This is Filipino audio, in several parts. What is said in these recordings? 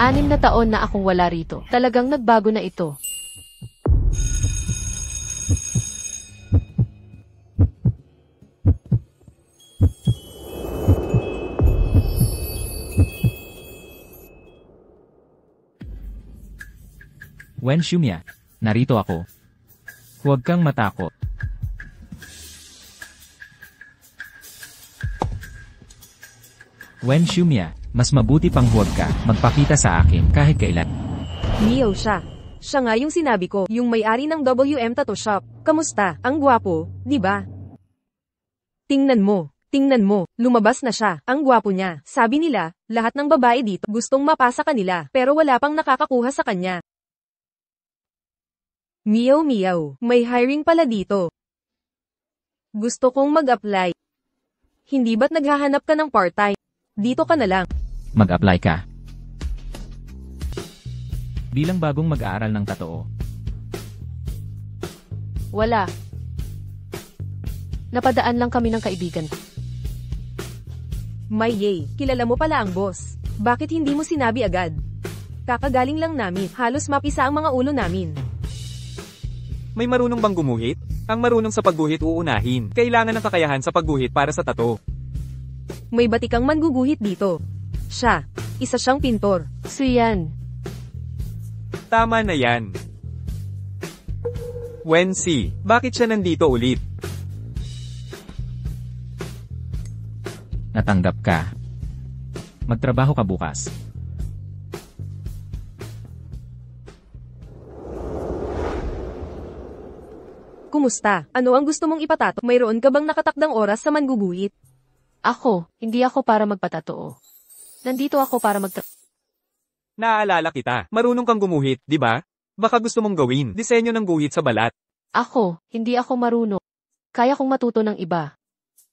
6 na taon na akong wala rito. Talagang nagbago na ito. Wen Shumia, narito ako. Huwag kang matakot. Wen Shumia, mas mabuti pang huwag ka magpakita sa akin kahit kailan. Miao siya. Siya nga yung sinabi ko, yung may-ari ng WM Tattoo Shop. Kamusta? Ang gwapo, di ba? Tingnan mo, lumabas na siya. Ang gwapo niya. Sabi nila, lahat ng babae dito gustong mapasa kanila, pero wala pang nakakakuha sa kanya. Miao, may hiring pala dito. Gusto kong mag-apply. Hindi ba't naghahanap ka ng part-time? Dito ka na lang. Mag-apply ka. Bilang bagong mag-aaral ng tattoo. Wala. Napadaan lang kami ng kaibigan ko. Yay, kilala mo pala ang boss. Bakit hindi mo sinabi agad? Kakagaling lang namin, halos mapisa ang mga ulo namin. May marunong bang gumuhit? Ang marunong sa pagguhit uunahin. Kailangan ng kakayahan sa pagguhit para sa tattoo. May batikang manguguhit dito. Siya, isa siyang pintor. Siyan. Tama na yan. Wensi, bakit siya nandito ulit? Natanggap ka. Magtrabaho ka bukas. Kumusta? Ano ang gusto mong ipatato? Mayroon ka bang nakatakdang oras sa manguguhit? Ako, hindi ako para magpatatoo. Nandito ako para Naaalala kita. Marunong kang gumuhit, di ba? Baka gusto mong gawin disenyo ng guhit sa balat. Ako, hindi ako marunong. Kaya kong matuto ng iba.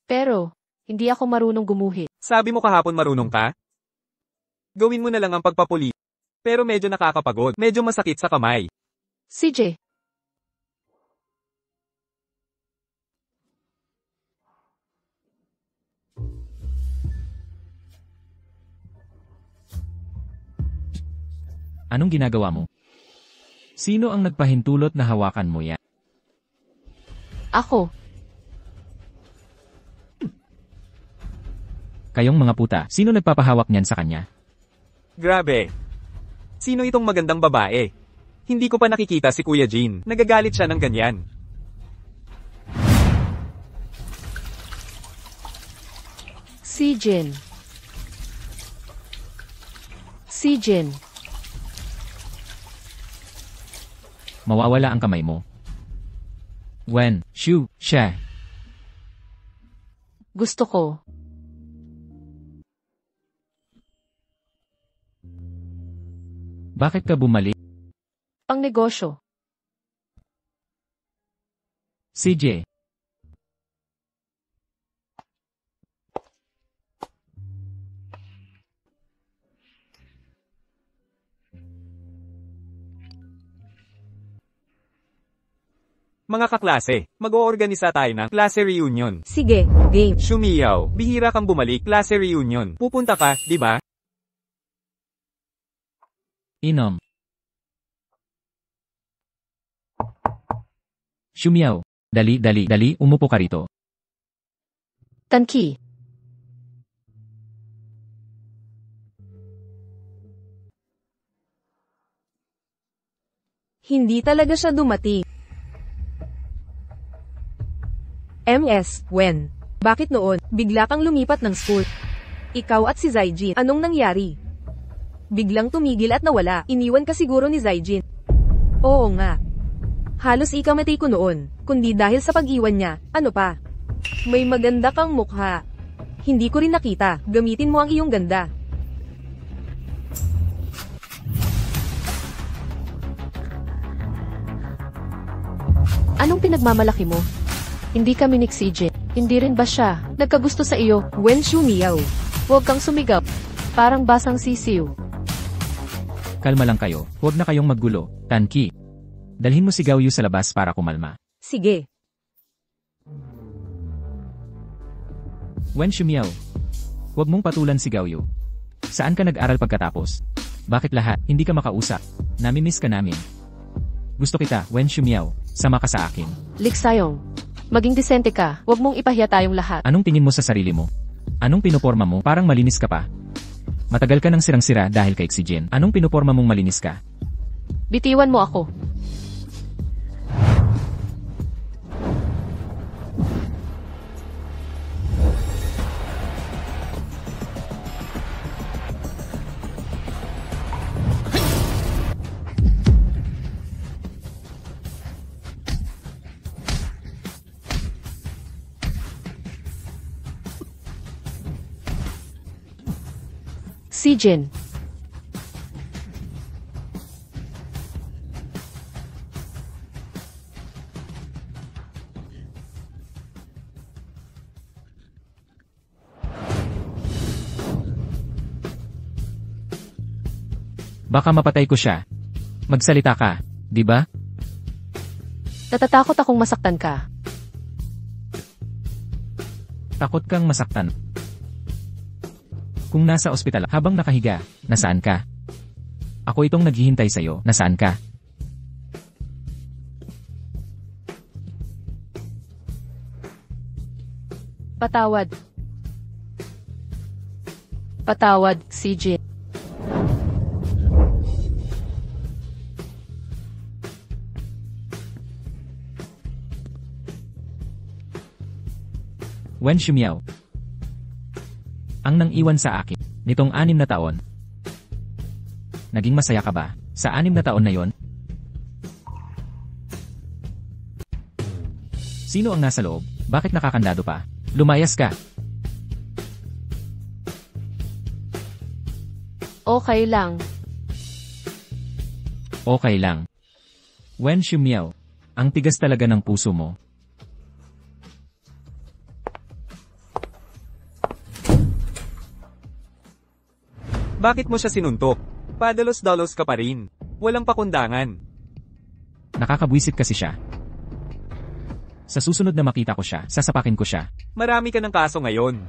Pero, hindi ako marunong gumuhit. Sabi mo kahapon marunong ka? Gawin mo na lang ang pagpapuli. Pero medyo nakakapagod. Medyo masakit sa kamay. CJ. Anong ginagawa mo? Sino ang nagpahintulot na hawakan mo yan? Ako. Kayong mga puta, sino nagpapahawak niyan sa kanya? Grabe. Sino itong magandang babae? Hindi ko pa nakikita si Kuya Jean. Nagagalit siya ng ganyan. Si Jin. Mawawala ang kamay mo. Wen Shumia. Gusto ko. Bakit ka bumalik? Pang negosyo. CJ. Mga kaklase, mag-oorganisa tayo ng klase reunion. Sige, game. Shumiao, bihira kang bumalik, klase reunion. Pupunta ka, di ba? Inom. Shumiao, dali, umupo ka rito. Tanki. Hindi talaga siya dumating. MS, Wen. Bakit noon, bigla kang lumipat ng school? Ikaw at si Zaijin, anong nangyari? Biglang tumigil at nawala, iniwan ka siguro ni Zaijin. Oo nga. Halos ikamatay ko noon, kundi dahil sa pag-iwan niya, ano pa? May maganda kang mukha. Hindi ko rin nakita, gamitin mo ang iyong ganda. Anong pinagmamalaki mo? Hindi kami ni CJ. Hindi rin ba siya nagkagusto sa iyo? Wen Shumiao. Huwag kang sumigaw. Parang basang sisiw. Kalma lang kayo, huwag na kayong maggulo. Tanki. Dalhin mo si Gaoyu sa labas para kumalma. Sige. Wen Shumiao. Huwag mong patulan si Gaoyu. Saan ka nag-aral pagkatapos? Bakit lahat? Hindi ka makausap. Nami-miss ka namin. Gusto kita, Wen Shumiao. Sama ka sa akin. Lik Sayong, maging disente ka, huwag mong ipahiya tayong lahat. Anong tingin mo sa sarili mo? Anong pinoporma mo? Parang malinis ka pa. Matagal ka nang sirang-sira dahil kay Xijin. Anong pinoporma mong malinis ka? Bitiwan mo ako. Si Jin. Baka mapatay ko siya. Magsalita ka, di ba? Natatakot akong masaktan ka. Takot kang masaktan. Kung nasa ospital habang nakahiga, nasaan ka? Ako itong naghihintay sa'yo, nasaan ka? Patawad. Patawad, si Jin. Wen Shumiao. Ang nang iwan sa akin, nitong 6 na taon. Naging masaya ka ba, sa 6 na taon na yon? Sino ang nasa loob? Bakit nakakandado pa? Lumayas ka. Okay lang. Okay lang. Wen Shumiao, ang tigas talaga ng puso mo. Bakit mo siya sinuntok? Padalos-dalos ka pa rin. Walang pakundangan. Nakakabwisit kasi siya. Sa susunod na makita ko siya, sasapakin ko siya. Marami ka ng kaso ngayon.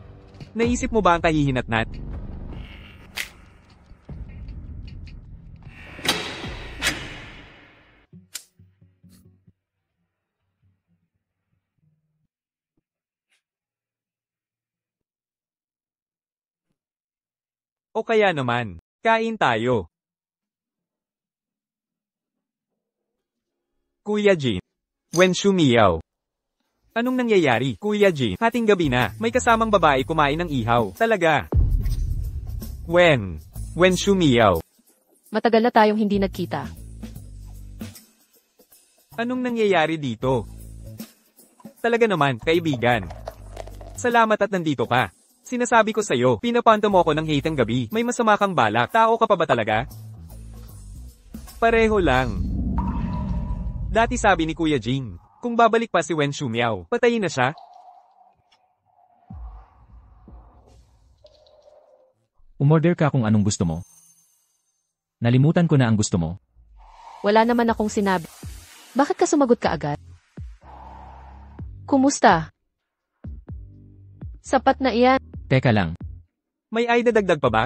Naisip mo ba ang kahihinatnat? O kaya naman, kain tayo. Kuya Jin. Wen Shumiao. Anong nangyayari, Kuya Jin? Hating gabi na, may kasamang babae kumain ng ihaw. Talaga. Wen Shumiao. Matagal na tayong hindi nagkita. Anong nangyayari dito? Talaga naman, kaibigan. Salamat at nandito ka. Sinasabi ko sa'yo, pinapanto mo ako ng hitang gabi. May masama kang balak. Tao ka pa ba talaga? Pareho lang. Dati sabi ni Kuya Jing, kung babalik pa si Wen Shumiao, patayin na siya. Umorder ka kung anong gusto mo. Nalimutan ko na ang gusto mo. Wala naman akong sinabi. Bakit ka sumagot ka agad? Kumusta? Sapat na iyan. Teka lang, May ay dadagdag pa ba?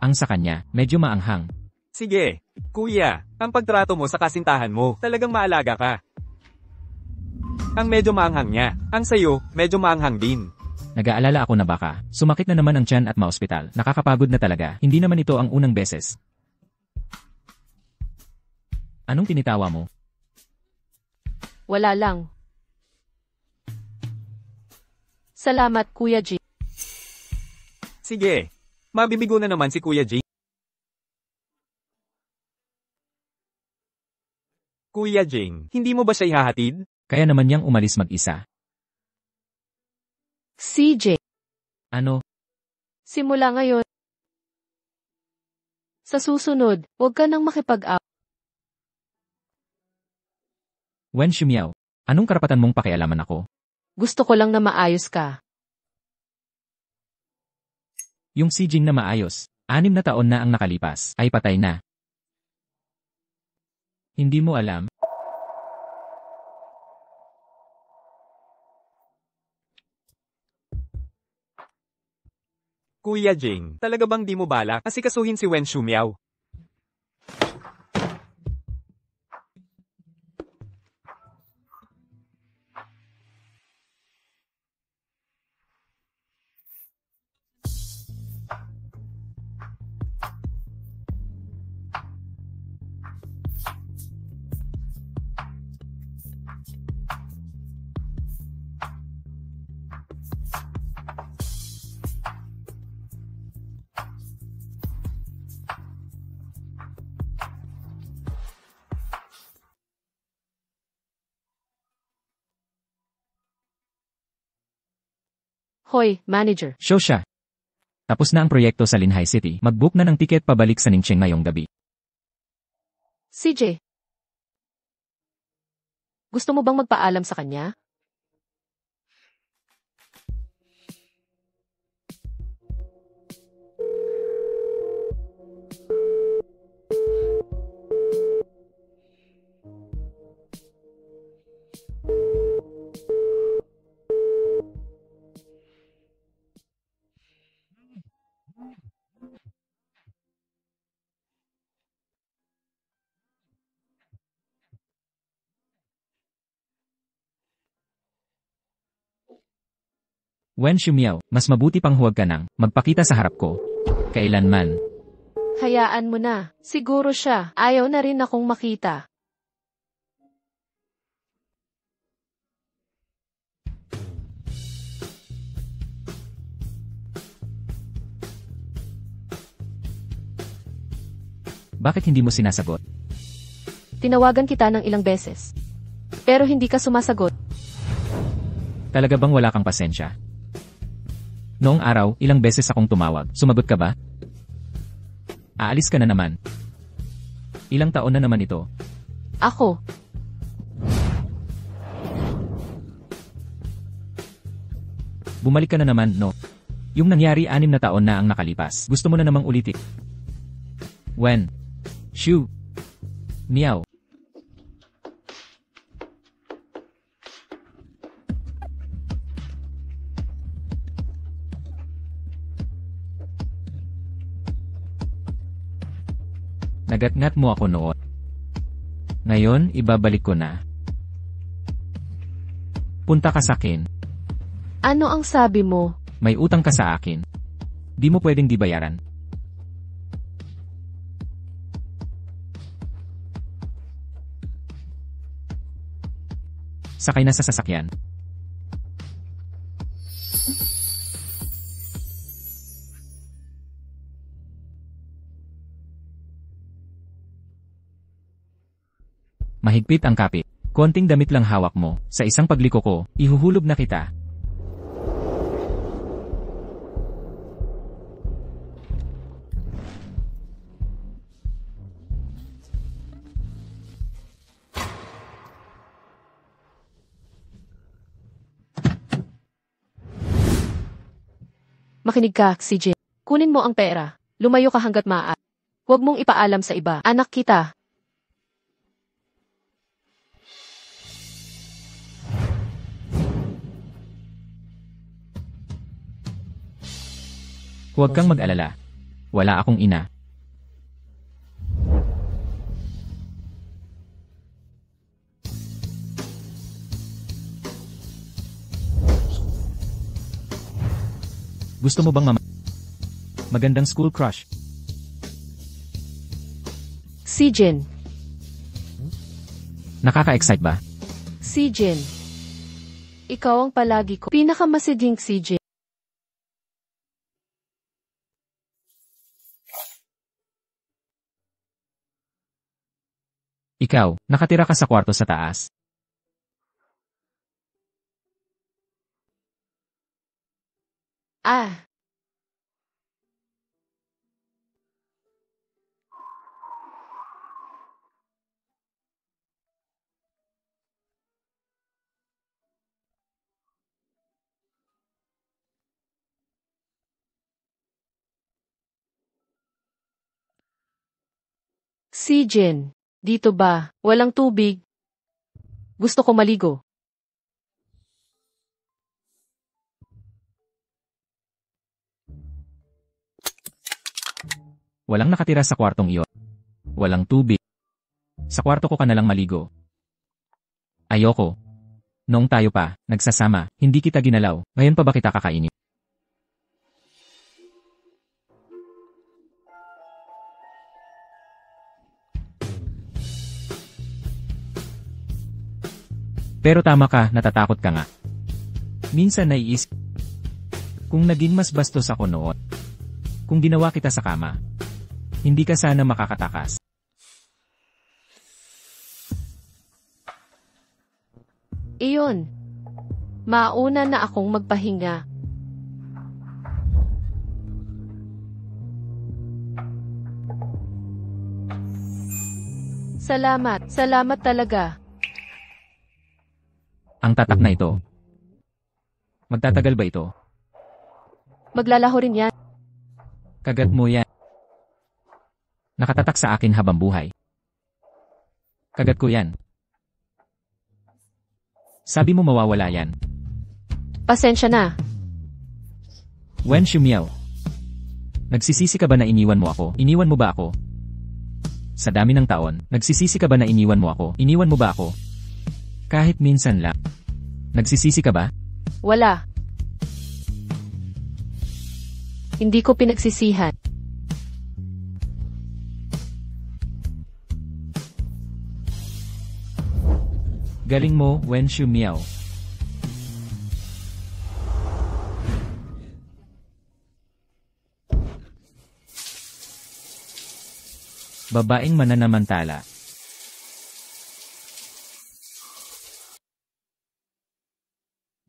ang sa kanya, medyo maanghang. Sige, Kuya, ang pagtrato mo sa kasintahan mo, talagang maalaga ka. Ang medyo maanghang niya, ang sayo, medyo maanghang din. Nag-aalala ako na baka, sumakit na naman ang tiyan at ma-ospital. Nakakapagod na talaga, hindi naman ito ang unang beses. Anong tinitawa mo? Wala lang. Salamat, Kuya Jin. Sige, mabibigo na naman si Kuya Jing. Kuya Jing, hindi mo ba siya ihahatid? Kaya naman niyang umalis mag-isa. CJ, Ano? simula ngayon. Sa susunod, huwag ka nang makipag-away. Wen Shumiao, anong karapatan mong pakialaman ako? Gusto ko lang na maayos ka. Yung si Jing na maayos, 6 na taon na ang nakalipas, ay patay na. Hindi mo alam? Kuya Jing, talaga bang di mo balak asikasuhin si Wen Shumiao? Hoy, manager. Show siya. Tapos na ang proyekto sa Linhai City. Mag-book na ng tiket pabalik sa Ningcheng ngayong gabi. CJ. Gusto mo bang magpaalam sa kanya? Wen Shumiao, mas mabuti pang huwag ka nang magpakita sa harap ko. Kailanman. Hayaan mo na. Siguro siya. Ayaw na rin akong makita. Bakit hindi mo sinasagot? Tinawagan kita ng ilang beses. Pero hindi ka sumasagot. Talaga bang wala kang pasensya? Noong araw, ilang beses akong tumawag. Sumagot ka ba? Aalis ka na naman. Ilang taon na naman ito? Ako. Bumalik ka na naman, no? Yung nangyari 6 na taon na ang nakalipas. Gusto mo na namang ulitin. Wen. Shu. Miao. Nagatngat mo ako noon. Ngayon, ibabalik ko na. Punta ka sa akin. Ano ang sabi mo? May utang ka sa akin. Di mo pwedeng dibayaran. Sakay na sa sasakyan. Mahigpit ang kapit. Konting damit lang hawak mo. Sa isang pagliko ko, ihuhulog na kita. Makinig ka, CJ. Kunin mo ang pera. Lumayo ka hanggat maaari. Huwag mong ipaalam sa iba. Anak kita. Huwag kang mag-alala. Wala akong ina. Gusto mo bang magandang school crush? Si Jin. Nakaka-excite ba? Si Jin. Ikaw ang palagi ko pinakamasiding si Jin. Ikaw, nakatira ka sa kwarto sa taas. Ah. Si Jin. Dito ba? Walang tubig? Gusto ko maligo. Walang nakatira sa kwartong iyon. Walang tubig. Sa kwarto ko ka nalang maligo. Ayoko. Noong tayo pa, nagsasama, hindi kita ginalaw, ngayon pa ba kita kakainin? Pero tama ka, natatakot ka nga. Minsan naiisip, kung naging mas bastos ako noon, kung ginawa kita sa kama, hindi ka sana makakatakas. Iyon. Mauna na akong magpahinga. Salamat. Salamat talaga. Ang tatak na ito. Magtatagal ba ito? Maglalaho rin yan. Kagat mo yan. Nakatatak sa akin habang buhay. Kagat ko yan. Sabi mo mawawala yan. Pasensya na. Wen Shumiao. Nagsisisi ka ba na iniwan mo ako? Iniwan mo ba ako? Sa dami ng taon, nagsisisi ka ba na iniwan mo ako? Iniwan mo ba ako? Kahit minsan lang. Nagsisisi ka ba? Wala. Hindi ko pinagsisihan. Galing mo, Wen Shumiao. Babaeng mananamantala.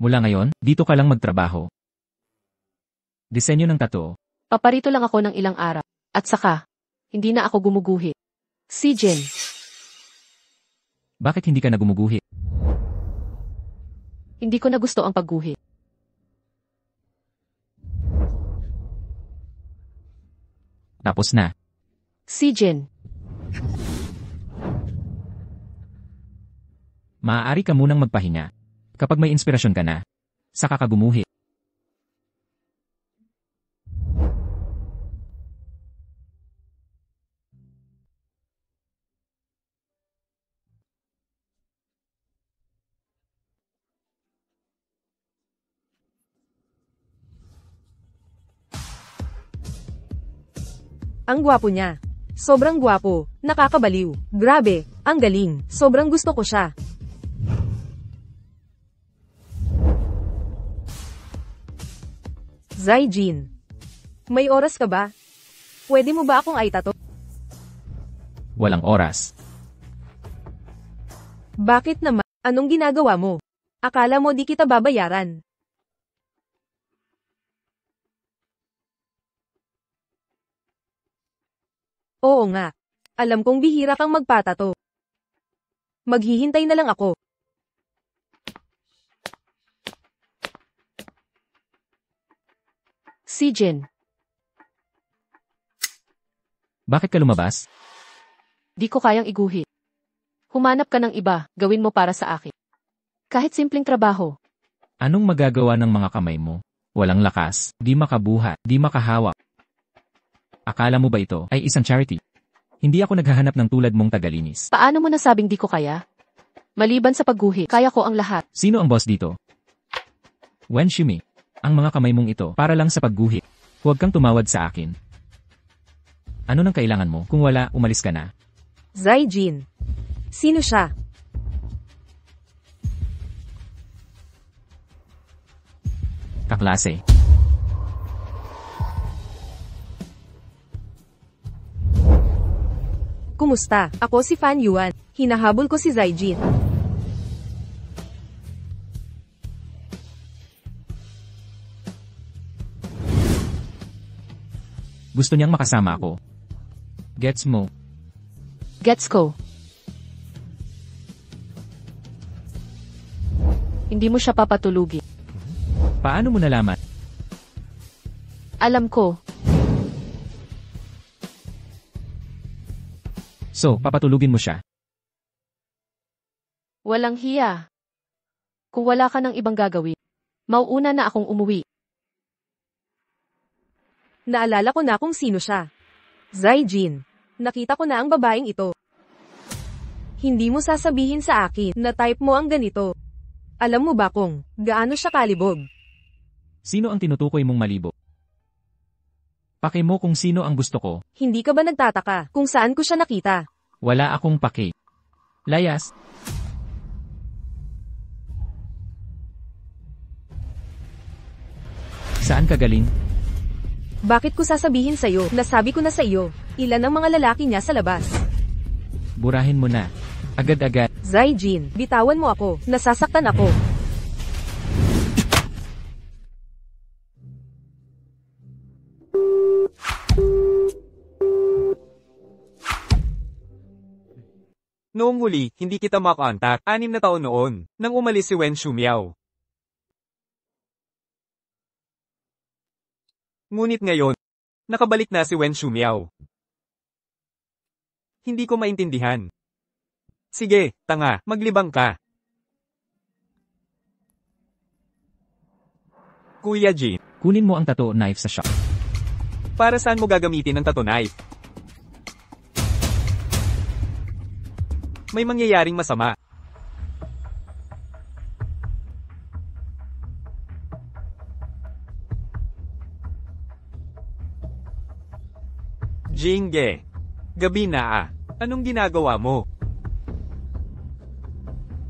Mula ngayon, dito ka lang magtrabaho. Disenyo ng tattoo. Paparito lang ako ng ilang araw. At saka, hindi na ako gumuguhit. Si Jen. Bakit hindi ka na gumuguhit? Hindi ko na gusto ang pagguhit. Tapos na. Si Jen. Maaari ka munang magpahinga. Kapag may inspirasyon ka na, saka ka gumuhit. Ang gwapo niya. Sobrang gwapo. Nakakabaliw. Grabe. Ang galing. Sobrang gusto ko siya. Zaijin. May oras ka ba? Pwede mo ba akong aitato? Walang oras. Bakit naman? Anong ginagawa mo? Akala mo di kita babayaran? Oo nga. Alam kong bihira kang magpatato. Maghihintay na lang ako. Si Jen. Bakit ka lumabas? Di ko kayang iguhit. Humanap ka ng iba, gawin mo para sa akin. Kahit simpleng trabaho. Anong magagawa ng mga kamay mo? Walang lakas, di makabuhat, di makahawak. Akala mo ba ito ay isang charity? Hindi ako naghahanap ng tulad mong tagalinis. Paano mo nasabing di ko kaya? Maliban sa pagguhit, kaya ko ang lahat. Sino ang boss dito? Wen Shumi. Ang mga kamay mong ito para lang sa pagguhit. Huwag kang tumawad sa akin. Ano nang kailangan mo? Kung wala, umalis ka na. Zaijin. Sino siya? Kaklase. Kumusta? Ako si Fan Yuan. Hinahabol ko si Zaijin. Gusto niyang makasama ako. Gets mo? Gets ko. Hindi mo siya papatulugin. Paano mo nalaman? Alam ko. So, papatulugin mo siya. Walang hiya. Kung wala ka ng ibang gagawin, mauuna na akong umuwi. Naalala ko na kung sino siya. Zaijin. Nakita ko na ang babaeng ito. Hindi mo sasabihin sa akin na type mo ang ganito. Alam mo ba kung gaano siya kalibog? Sino ang tinutukoy mong malibog? Paki mo kung sino ang gusto ko. Hindi ka ba nagtataka kung saan ko siya nakita? Wala akong paki. Layas. Saan ka galing? Bakit ko sasabihin sa'yo? Nasabi ko na sa iyo. Ilan ang mga lalaki niya sa labas? Burahin mo na. Agad-agad. Zaijin, bitawan mo ako. Nasasaktan ako. Noong huli, hindi kita makontak, 6 na taon noon, nang umalis si Wen Shumiao. Ngunit ngayon, nakabalik na si Wen Shumiao. Hindi ko maintindihan. Sige, tanga, maglibang ka. Kuya Jin, Kunin mo ang tattoo knife sa shop. para saan mo gagamitin ang tattoo knife? May mangyayaring masama. Jingge. Gabi na ah. Anong ginagawa mo?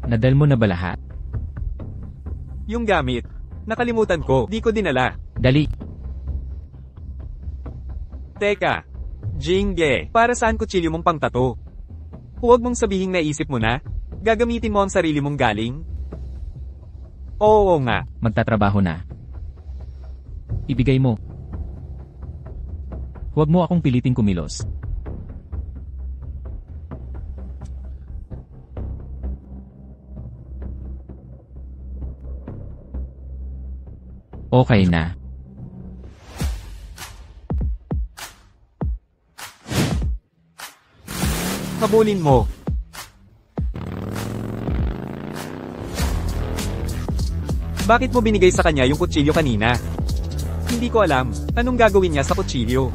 Nadal mo na ba lahat? Yung gamit. Nakalimutan ko, di ko dinala. Dali. Teka. Jingge, para saan kutsilyo mong pangtato? Huwag mong sabihing naisip mo na. Gagamitin mo ang sarili mong galing? Oo nga. Magtatrabaho na. Ibigay mo. Huwag mo akong piliting kumilos. Okay na. Habulin mo. Bakit mo binigay sa kanya yung kutsilyo kanina? Hindi ko alam, anong gagawin niya sa kutsilyo?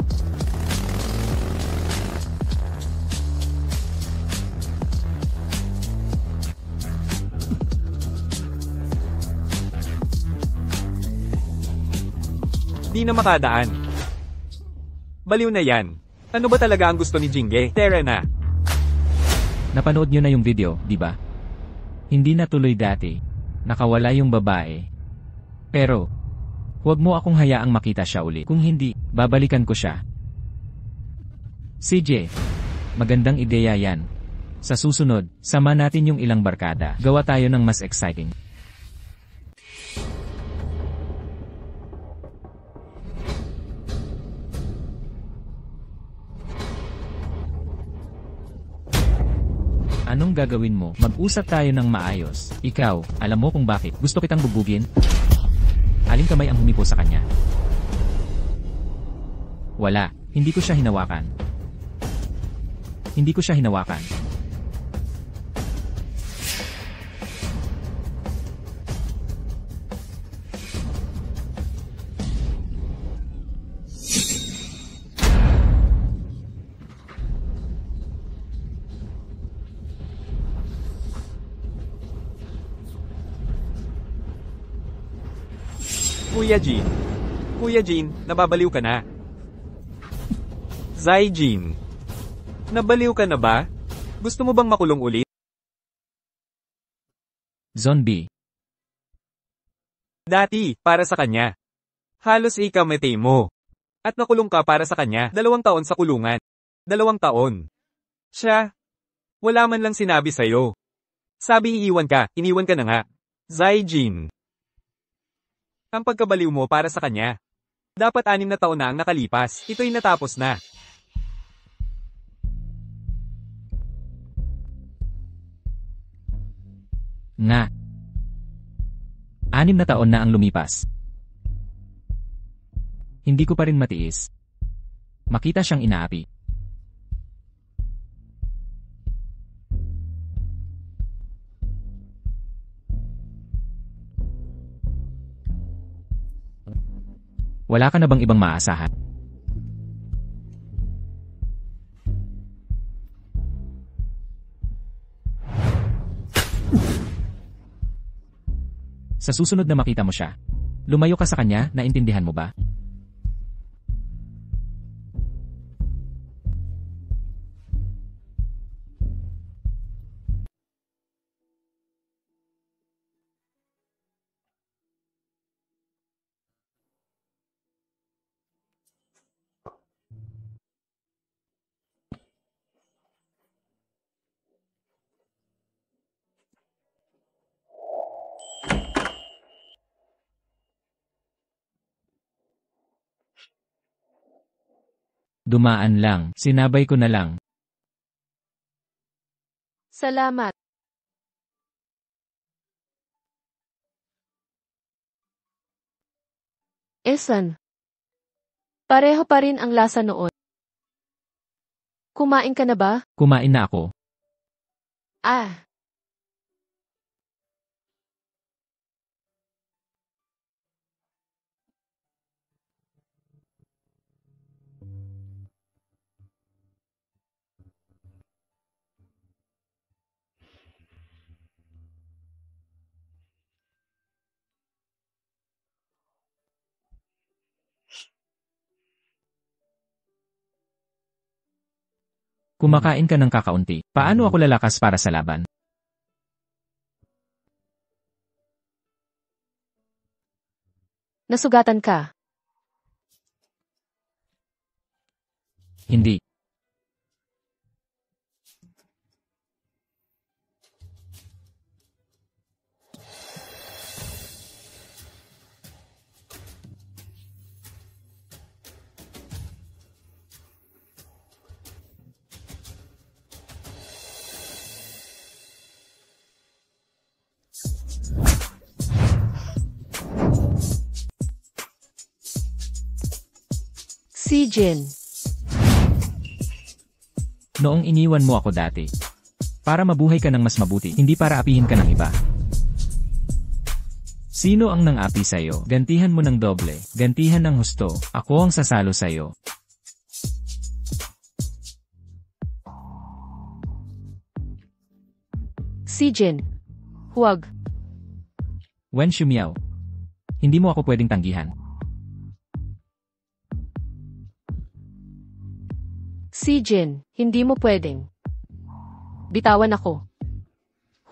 Di na makadaan. Baliw na yan. Ano ba talaga ang gusto ni Jingge? Tara na. Napanood nyo na yung video, di ba? Hindi na tuloy dati. Nakawala yung babae. Pero, huwag mo akong hayaang makita siya ulit. Kung hindi, babalikan ko siya. CJ, magandang ideya yan. Sa susunod, sama natin yung ilang barkada. Gawa tayo ng mas exciting. Anong gagawin mo? Mag-usap tayo ng maayos. Ikaw, alam mo kung bakit gusto kitang bubugin? Aling kamay ang humipo sa kanya? Wala, hindi ko siya hinawakan. Hindi ko siya hinawakan. Kuya Jin. Kuya Jin, nababaliw ka na. Zai Jin. Nabaliw ka na ba? Gusto mo bang makulong ulit? Zombie. Dati, para sa kanya. Halos ikamatay mo. At nakulong ka para sa kanya, 2 taon sa kulungan. 2 taon. Siya. Wala man lang sinabi sa'yo. Sabi iniwan ka na nga. Zai Jin. Ang pagkabaliw mo para sa kanya. Dapat 6 na taon na ang nakalipas, ito'y natapos na. Nga. 6 na taon na ang lumipas. Hindi ko pa rin matiis. Makita siyang inaapi. Wala ka na bang ibang maaasahan? Sa susunod na makita mo siya, lumayo ka sa kanya, naintindihan mo ba? Dumaan lang, sinabay ko na lang. Salamat. Esan. Pareho pa rin ang lasa noon. Kumain ka na ba? Kumain na ako. Ah, Kumakain ka ng kakaunti. Paano ako lalakas para sa laban? nasugatan ka. Hindi. Si Jin. Noong iniwan mo ako dati. Para mabuhay ka ng mas mabuti, hindi para apihin ka ng iba. Sino ang nang-api sa'yo? Gantihan mo ng doble. Gantihan ng husto. Ako ang sasalo sa'yo. Si Jin. Huwag. Wen Shumiao. Hindi mo ako pwedeng tanggihan. Si Jin, hindi mo pwedeng. Bitawan ako.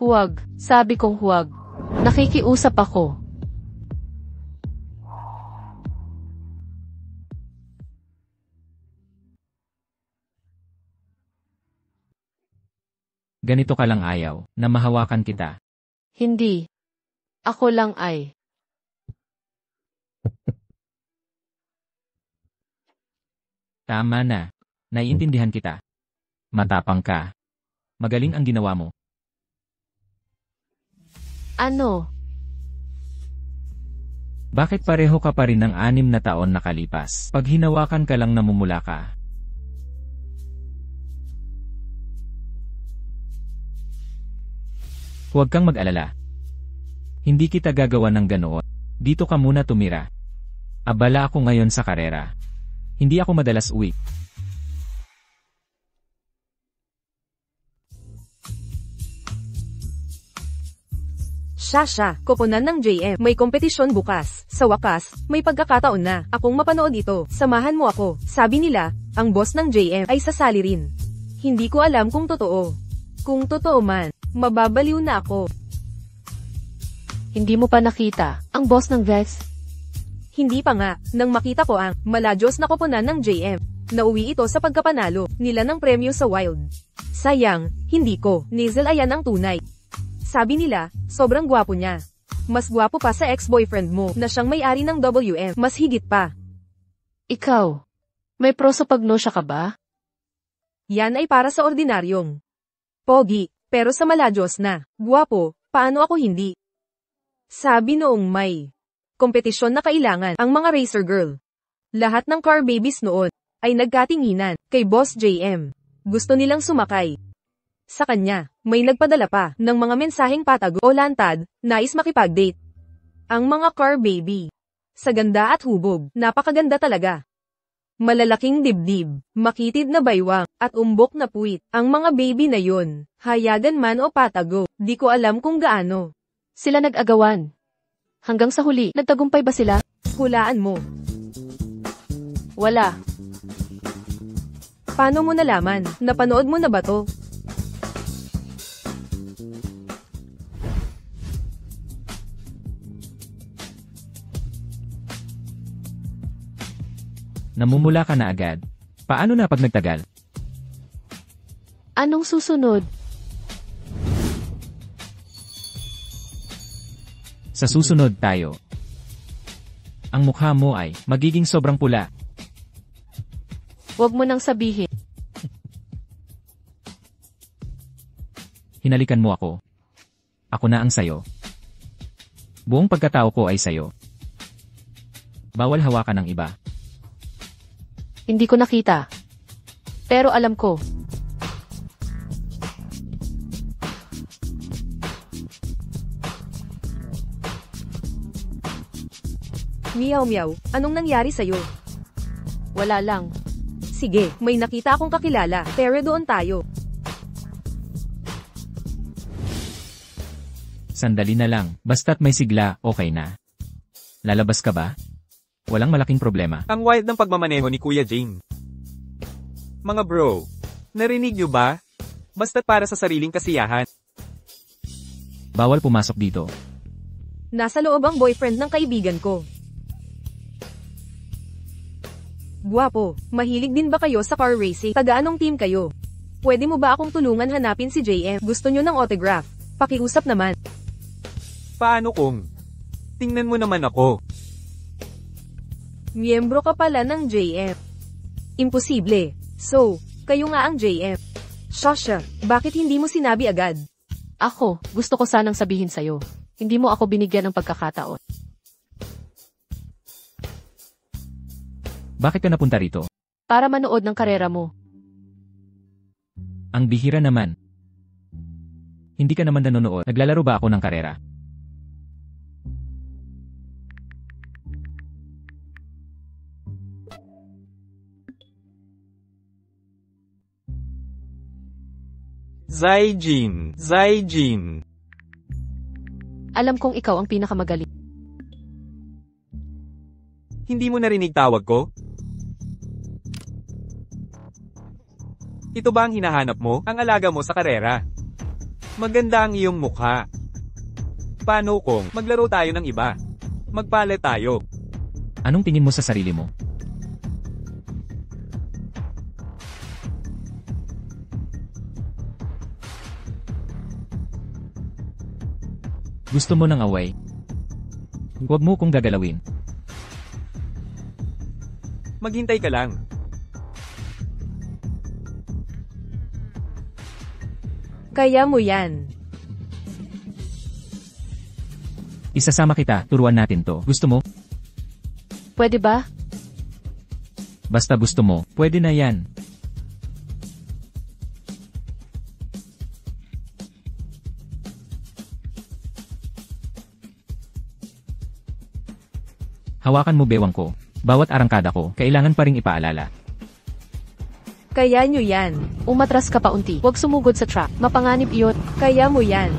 Huwag, sabi kong huwag. Nakikiusap ako. Ganito ka lang ayaw, na mahawakan kita. Hindi. Ako lang ay. Tama na. Naiintindihan kita. Matapang ka. Magaling ang ginawa mo. Ano? Bakit pareho ka pa rin ng 6 na taon nakalipas? Pag hinawakan ka lang namumula ka. Huwag kang mag-alala. Hindi kita gagawa ng ganoon. Dito ka muna tumira. Abala ako ngayon sa karera. Hindi ako madalas uwi. Siya, koponan ng JM. May kompetisyon bukas. Sa wakas, may pagkakataon na akong mapanood ito. Samahan mo ako. Sabi nila, ang boss ng JM ay sasali rin. Hindi ko alam kung totoo. Kung totoo man, mababaliw na ako. Hindi mo pa nakita ang boss ng Vex? Hindi pa nga, nang makita ko ang maladyos na koponan ng JM. Nauwi ito sa pagkapanalo nila ng premyo sa Wild. Sayang, hindi ko. Nizel ayan ang tunay. Sabi nila, sobrang gwapo niya. Mas gwapo pa sa ex-boyfriend mo na siyang may-ari ng WM. Mas higit pa. Ikaw, may prosopagnosya ka ba? Yan ay para sa ordinaryong pogi, pero sa maladyos na gwapo, paano ako hindi? Sabi noong may kompetisyon na kailangan ang mga racer girl. Lahat ng car babies noon ay nagkatinginan kay Boss JM. Gusto nilang sumakay. Sa kanya, may nagpadala pa ng mga mensaheng patago o lantad, nais makipag-date. Ang mga car baby. Sa ganda at hubog, napakaganda talaga. Malalaking dibdib, makitid na baywang, at umbok na puwit. Ang mga baby na yun, hayagan man o patago, di ko alam kung gaano. Sila nag-agawan. Hanggang sa huli, nagtagumpay ba sila? Hulaan mo. Wala. Paano mo nalaman? Napanood mo na ba to? Namumula ka na agad. Paano na pag nagtagal? Anong susunod? Sa susunod tayo. Ang mukha mo ay magiging sobrang pula. Huwag mo nang sabihin. hinalikan mo ako. Ako na ang sayo. Buong pagkatao ko ay sayo. Bawal hawakan ng iba. Hindi ko nakita. Pero alam ko. Meow meow, anong nangyari sa'yo? Wala lang. Sige, may nakita akong kakilala, pero doon tayo. Sandali na lang, basta't may sigla, okay na. Lalabas ka ba? Walang malaking problema. Ang wild ng pagmamaneho ni Kuya Jing. Mga bro, narinig nyo ba? Basta't para sa sariling kasiyahan. Bawal pumasok dito. Nasa loob ang boyfriend ng kaibigan ko. Guwapo, mahilig din ba kayo sa car racing? Taga anong team kayo? Pwede mo ba akong tulungan hanapin si JM? Gusto nyo ng autograph? Pakiusap naman. Paano kung? Tingnan mo naman ako. Miyembro ka pala ng JM. Imposible. So, kayo nga ang JM. Shasha, bakit hindi mo sinabi agad? Ako, gusto ko sanang sabihin sa'yo. Hindi mo ako binigyan ng pagkakataon. Bakit ka napunta rito? Para manood ng karera mo. Ang bihira naman. Hindi ka naman nanonood. Naglalaro ba ako ng karera? Zaijin. Alam kong ikaw ang pinakamagaling. Hindi mo narinig tawag ko? Ito ba ang hinahanap mo? Ang alaga mo sa karera? Maganda ang iyong mukha. Paano kung maglaro tayo ng iba? Magpalit tayo. Anong tingin mo sa sarili mo? Gusto mo ng away? Huwag mo kong gagalawin. Maghintay ka lang. Kaya mo yan. Isasama kita, turuan natin to. Gusto mo? Pwede ba? Basta gusto mo, pwede na yan. Hawakan mo bewang ko. Bawat arangkada ko, kailangan pa ring ipaalala. Kaya nyo yan. Umatras ka pa unti. Huwag sumugod sa track. Mapanganib iyon. Kaya mo yan.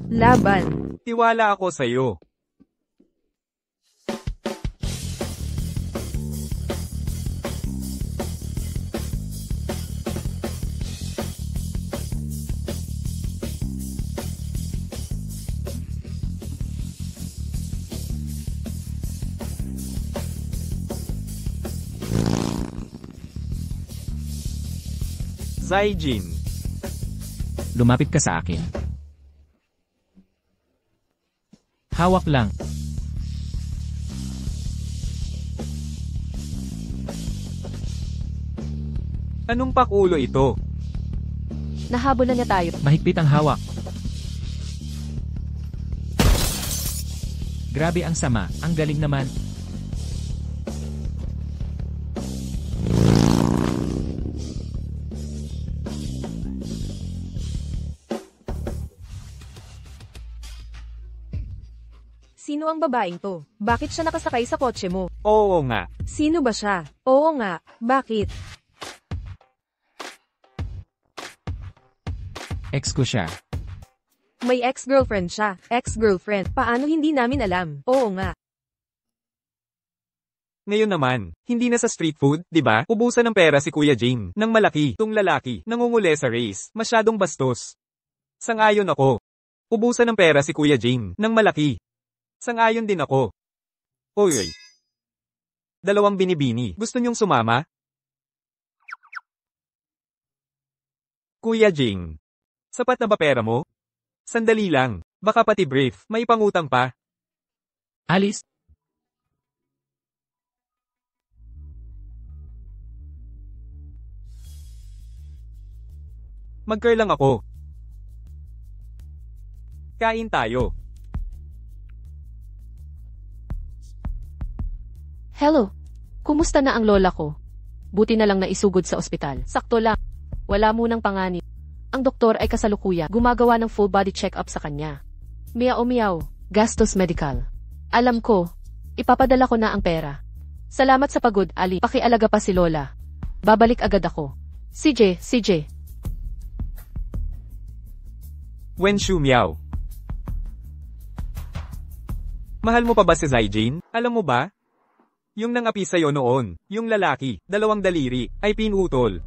Laban. Tiwala ako sa'yo. Zaijin. Lumapit ka sa akin. Hawak lang. Anong pakulo ito? Nahabol na niya tayo. Mahigpit ang hawak. Grabe ang sama, ang galing naman. Sino ang babaeng to? Bakit siya nakasakay sa kotse mo? Oo nga. Sino ba siya? Oo nga, bakit? Ex ko siya. May ex-girlfriend siya. Ex-girlfriend. Paano hindi namin alam? Oo nga. Ngayon naman, hindi na sa street food, di ba? Ubusan ng pera si Kuya Jing. Nang malaki, tung lalaki, nangunguli sa race. Masyadong bastos. Sang-ayon ako. Ubusan ng pera si Kuya Jing. Nang malaki. Sang-ayon din ako. Oy. Dalawang binibini. Gusto niyong sumama? Kuya Jing. Sapat na ba pera mo? Sandali lang. Baka pati brief. May pangutang pa. Alice? Mag-curl lang ako. Kain tayo. Hello. Kumusta na ang lola ko? Buti na lang naisugod sa ospital. Sakto lang. Wala munang panganib. Ang doktor ay kasalukuyan gumagawa ng full body check-up sa kanya. Miyaw-miyaw. Gastos medical. Alam ko. Ipapadala ko na ang pera. Salamat sa pagod, Ali. Pakialaga pa si Lola. Babalik agad ako. CJ. Wenshu Miao. Mahal mo pa ba si Zaijin? Alam mo ba? Yung nangapi sa'yo noon, yung lalaki, 2 daliri, ay pinutol.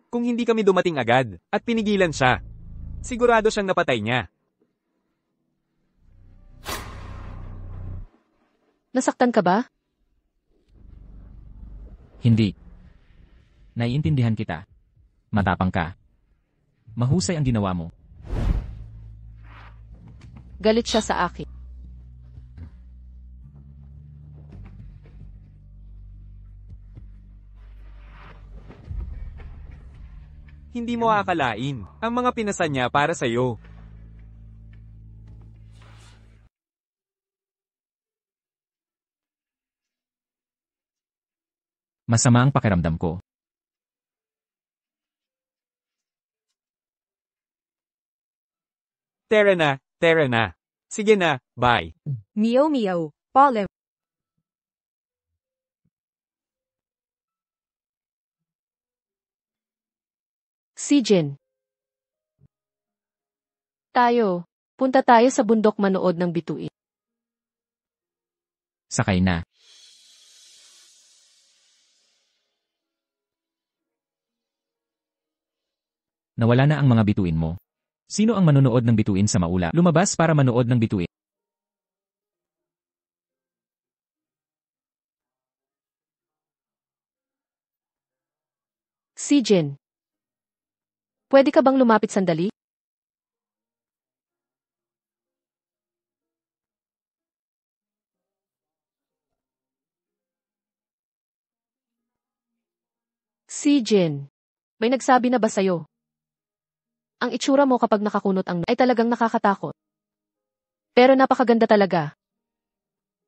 Kung hindi kami dumating agad, at pinigilan siya, sigurado siyang napatay niya. Nasaktan ka ba? Hindi. Naiintindihan kita. Matapang ka. Mahusay ang ginawa mo. Galit siya sa akin. Hindi mo akalain, ang mga pinasan niya para sa'yo. Masama ang pakiramdam ko. Tara na. Sige na, bye. Meow. Polem. Sijin. Punta tayo sa bundok manood ng bituin. Sakay na. Nawala na ang mga bituin mo. Sino ang manonood ng bituin sa maula? Lumabas para manood ng bituin. Sijin. Pwede ka bang lumapit sandali? Sijin. May nagsabi na ba sa'yo? Ang itsura mo kapag nakakunot ay talagang nakakatakot. Pero napakaganda talaga.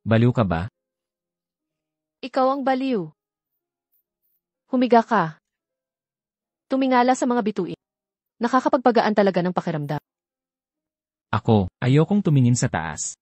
Baliw ka ba? Ikaw ang baliw. Humiga ka. Tumingala sa mga bituin. Nakakapagpagaan talaga ng pakiramdam. Ako, ayokong tumingin sa taas.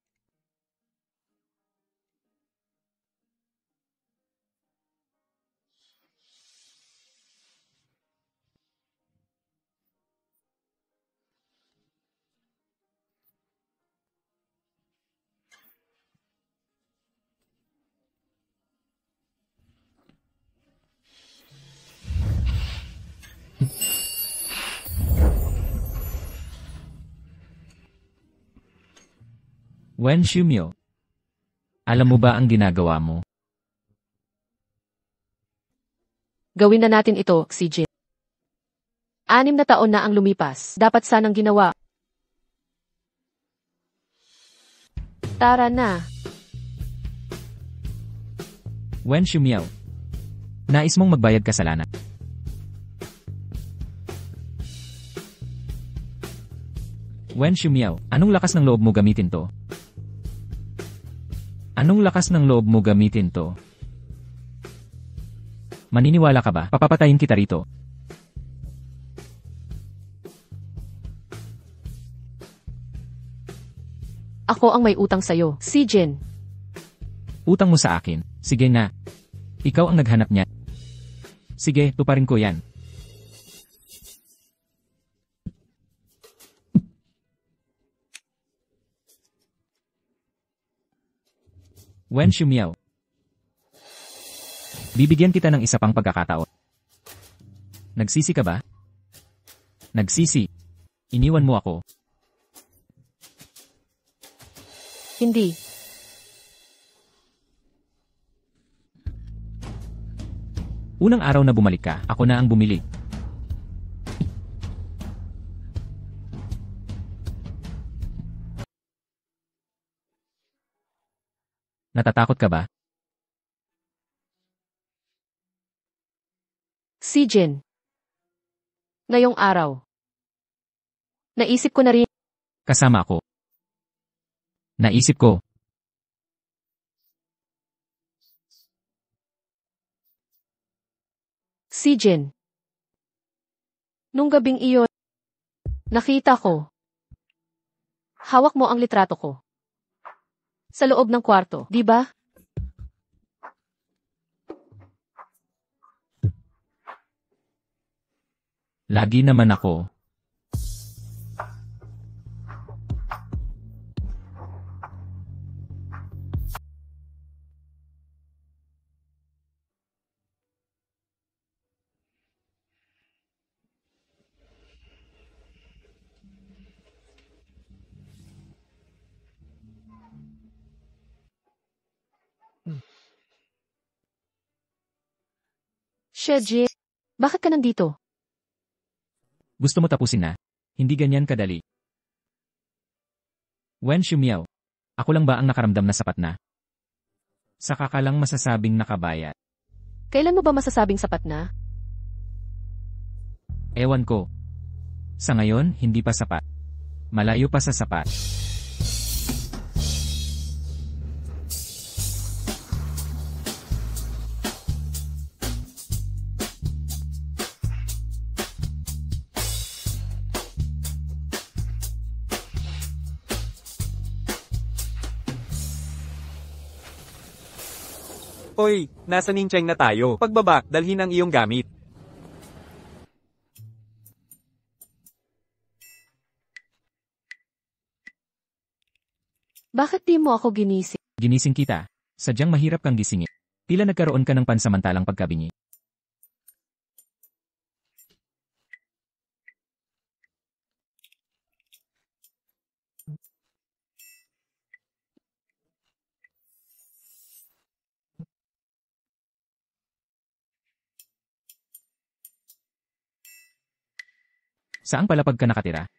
Wen Shumyo, alam mo ba ang ginagawa mo? Gawin na natin ito, Sijin. 6 na taon na ang lumipas. Dapat sanang ginawa. Tara na. Wen Shumyo, nais mong magbayad kasalanan. Wen Shumyo, anong lakas ng loob mo gamitin to? Anong lakas ng loob mo gamitin to? Maniniwala ka ba? Papapatayin kita rito. Ako ang may utang sa'yo, Sijin. Utang mo sa akin. Sige na. Ikaw ang naghanap niya. Sige, tuparin ko yan. Wen Shumyo, bibigyan kita ng isa pang pagkakataon. Nagsisi ka ba? Nagsisi. Iniwan mo ako. Hindi. Unang araw na bumalik ka, ako na ang bumili. Natatakot ka ba? Sijin. Ngayong araw. Naisip ko na rin. Kasama ako. Naisip ko. Si Jin. Nung gabing iyon, nakita ko. Hawak mo ang litrato ko. Sa loob ng kwarto, di ba? Lagi naman ako. Siya, Jin. Bakit ka nandito? Gusto mo tapusin na? Hindi ganyan kadali. Wen Shumiao. Ako lang ba ang nakaramdam na sapat na? Saka ka lang masasabing nakabayat. Kailan mo ba masasabing sapat na? Ewan ko. Sa ngayon, hindi pa sapat. Malayo pa sa sapat. Hoy, nasa Ningcheng na tayo. Pagbaba, dalhin ang iyong gamit. Bakit di mo ako ginising? Ginising kita. Sadyang mahirap kang gisingin. Tila nagkaroon ka ng pansamantalang pagkabingi. Saang palapag ka nakatira?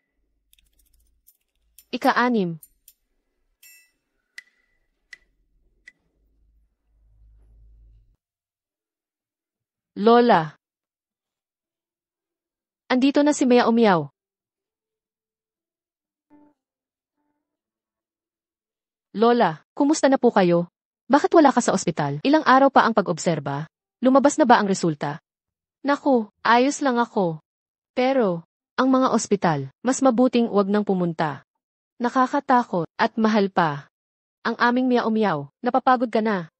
Ika-6. Lola. Andito na si Mea Umiao. Lola, kumusta na po kayo? Bakit wala ka sa ospital? Ilang araw pa ang pag-obserba? Lumabas na ba ang resulta? Naku, ayos lang ako. Pero, ang mga ospital, mas mabuting wag nang pumunta. Nakakatakot at mahal pa. Ang aming Mea Umiao, napapagod ka na.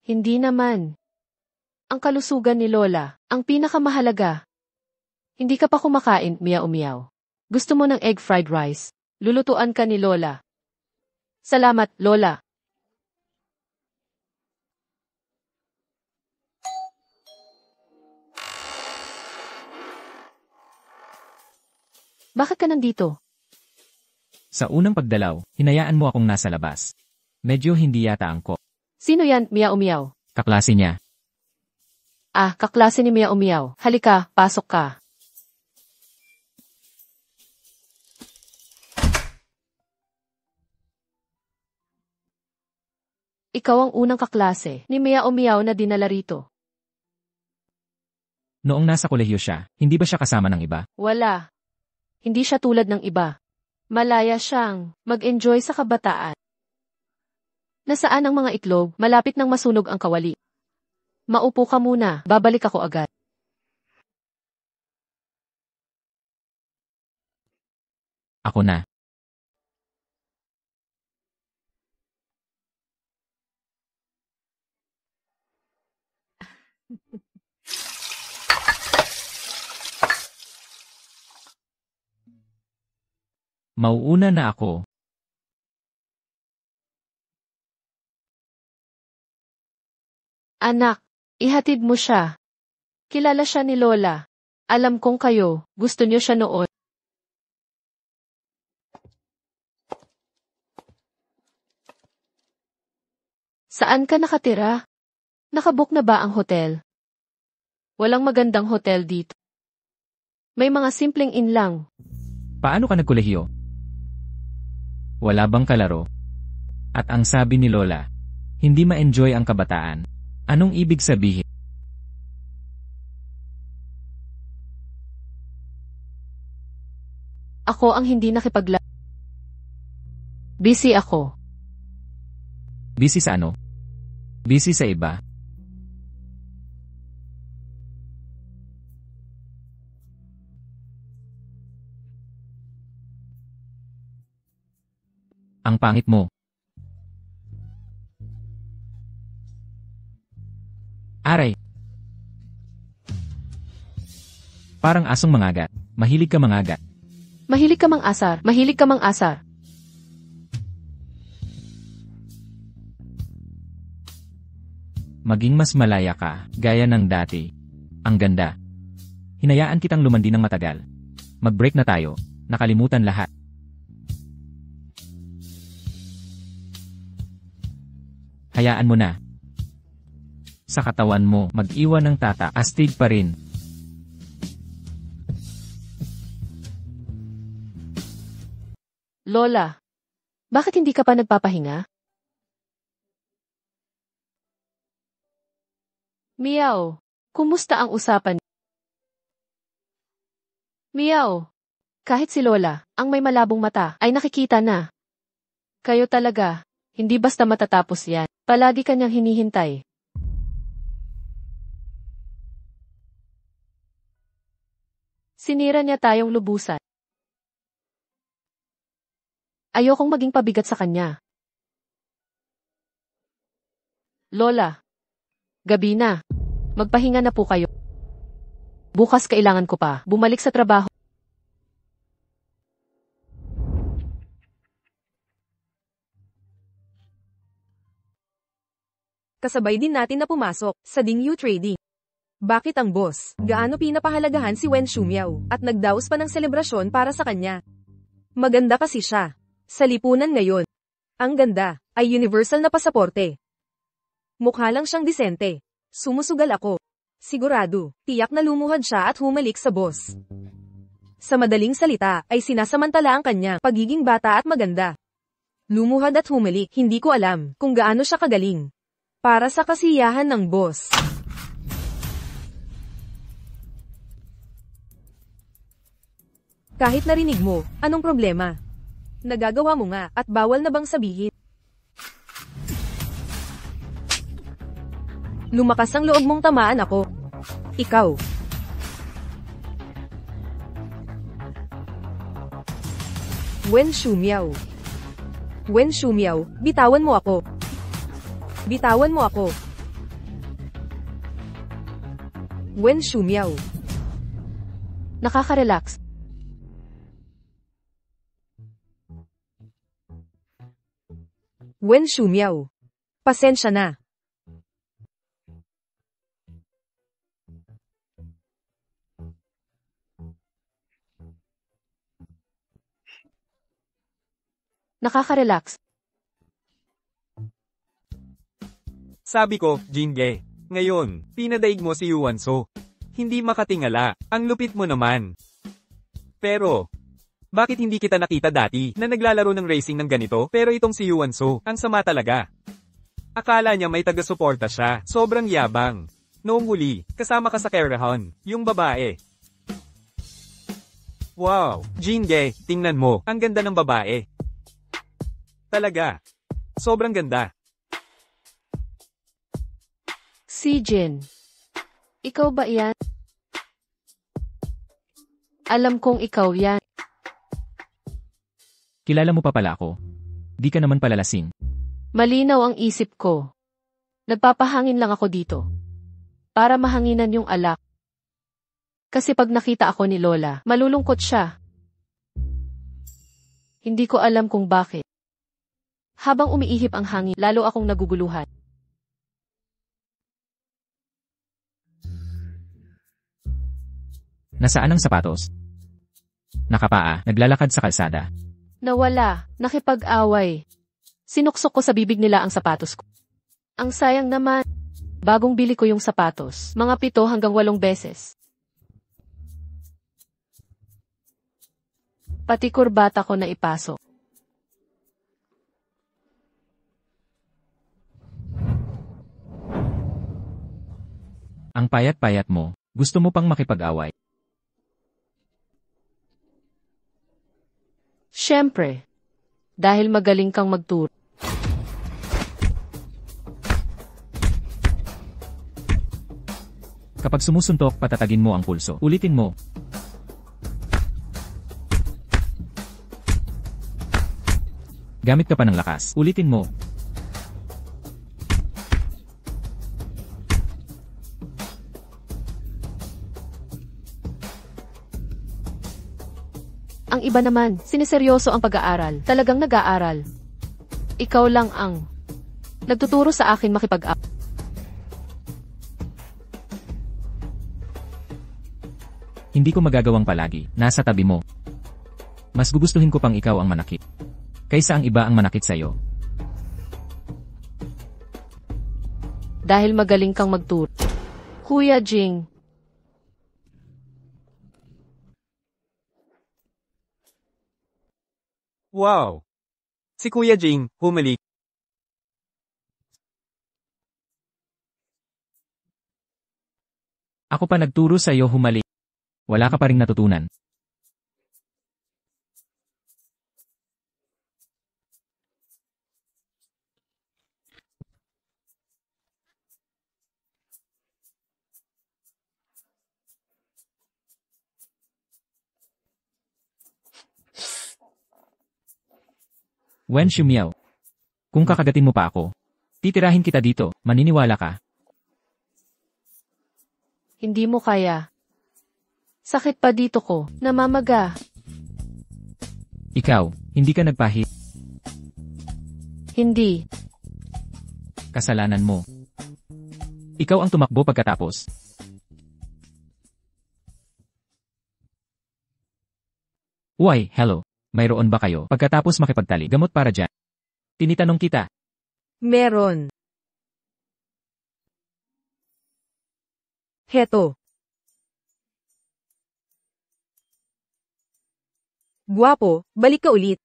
Hindi naman. Ang kalusugan ni Lola, ang pinakamahalaga. Hindi ka pa kumakain, Mea Umiao. Gusto mo ng egg fried rice? Lulutuan ka ni Lola. Salamat, Lola. Bakit ka nandito? Sa unang pagdalaw, hinayaan mo akong nasa labas. Medyo hindi yata angko. Sino yan, Mea Umiao? Kaklase niya. Ah, kaklase ni Mea Umiao. Halika, pasok ka. Ikaw ang unang kaklase ni Mea Umiao na dinala rito. Noong nasa kolehiyo siya, hindi ba siya kasama ng iba? Wala. Hindi siya tulad ng iba. Malaya siyang mag-enjoy sa kabataan. Nasaan ang mga itlog? Malapit nang masunog ang kawali. Maupo ka muna, babalik ako agad. Ako na. Mauuna na ako. Anak, ihatid mo siya. Kilala siya ni Lola. Alam kong kayo, gusto niyo siya noon. Saan ka nakatira? Nakabook na ba ang hotel? Walang magandang hotel dito. May mga simpleng inn lang. Paano ka nagkolehiyo? Wala bang kalaro? At ang sabi ni Lola, hindi ma-enjoy ang kabataan. Anong ibig sabihin? Ako ang hindi Busy ako. Busy sa ano? Busy sa iba? Ang pangit mo. Aray. Parang asong mangagat. Mahilig ka mangagat. Mahilig ka mang asar. Mahilig ka mang asar. Maging mas malaya ka, gaya ng dati. Ang ganda. Hinayaan kitang lumandi ng matagal. Mag-break na tayo. Nakalimutan lahat. Hayaan mo na. Sa katawan mo, mag-iwan ng tata, astig pa rin. Lola, bakit hindi ka pa nagpapahinga? Meow, kumusta ang usapan? Meow, kahit si Lola, ang may malabong mata, ay nakikita na. Kayo talaga, hindi basta matatapos yan. Palagi kanyang hinihintay. Sinira niya tayong lubusan. Ayokong maging pabigat sa kanya. Lola, gabi na. Magpahinga na po kayo. Bukas kailangan ko pa bumalik sa trabaho. Kasabay din natin na pumasok sa Dingyu Trading. Bakit ang boss? Gaano pinapahalagahan si Wen Shumyao at nagdaos pa ng selebrasyon para sa kanya? Maganda kasi siya. Sa lipunan ngayon, ang ganda ay universal na pasaporte. Mukha lang siyang disente. Sumusugal ako. Sigurado, tiyak na lumuhad siya at humalik sa boss. Sa madaling salita, ay sinasamantala ang kanya pagiging bata at maganda. Lumuhad at humalik, hindi ko alam kung gaano siya kagaling. Para sa kasiyahan ng boss. Kahit narinig mo, anong problema? Nagagawa mo nga, at bawal na bang sabihin? Lumakas ang loob mong tamaan ako. Ikaw. Wen Shumyao. Wen Shumyao, bitawan mo ako. Bitawan mo ako. Wen Shumyao. Nakaka-relax. Wen Shumyao. Pasensya na. Nakaka-relax. Sabi ko, Jinge. Ngayon, pinadaig mo si Yuanso. Hindi makatingala. Ang lupit mo naman. Pero, bakit hindi kita nakita dati na naglalaro ng racing ng ganito? Pero itong si Yuanso, ang sama talaga. Akala niya may taga-suporta siya. Sobrang yabang. Noong huli, kasama ka sa Kerahan, yung babae. Wow, Jinge, tingnan mo, ang ganda ng babae. Talaga. Sobrang ganda. Si Jin. Ikaw ba yan? Alam kong ikaw yan. Kilala mo pa pala ako. Di ka naman palalasing. Malinaw ang isip ko. Nagpapahangin lang ako dito. Para mahanginan yung alak. Kasi pag nakita ako ni Lola, malulungkot siya. Hindi ko alam kung bakit. Habang umiihip ang hangin, lalo akong naguguluhan. Nasaan ang sapatos? Nakapaa, naglalakad sa kalsada. Nawala, nakipag-away. Sinuksok ko sa bibig nila ang sapatos ko. Ang sayang naman. Bagong bili ko yung sapatos, mga 7 hanggang 8 beses. Pati kurbata ko na ipasok. Ang payat-payat mo, gusto mo pang makipag-away. Siyempre. Dahil magaling kang magturo. Kapag sumusuntok, patatagin mo ang pulso. Ulitin mo. Gamit ka pa ng lakas. Ulitin mo. Ang iba naman, siniseryoso ang pag-aaral. Talagang nag-aaral. Ikaw lang ang nagtuturo sa akin makipag-up. Hindi ko magagawang palagi. Nasa tabi mo. Mas gugustuhin ko pang ikaw ang manakit. Kaysa ang iba ang manakit sa'yo. Dahil magaling kang magturo. Kuya Jing. Wow! Si Kuya Jing, humalik. Ako pa nagturo sa'yo humali. Wala ka pa ring natutunan. Wen Shumiao. Kung kakagatin mo pa ako, titirahin kita dito, maniniwala ka. Hindi mo kaya. Sakit pa dito ko, namamaga. Ikaw, hindi ka nagpahit. Hindi. Kasalanan mo. Ikaw ang tumakbo pagkatapos. Uy, hello. Mayroon ba kayo pagkatapos makipagtali gamot para dyan? Tinitanong kita. Meron. Heto. Guwapo, balik ka ulit.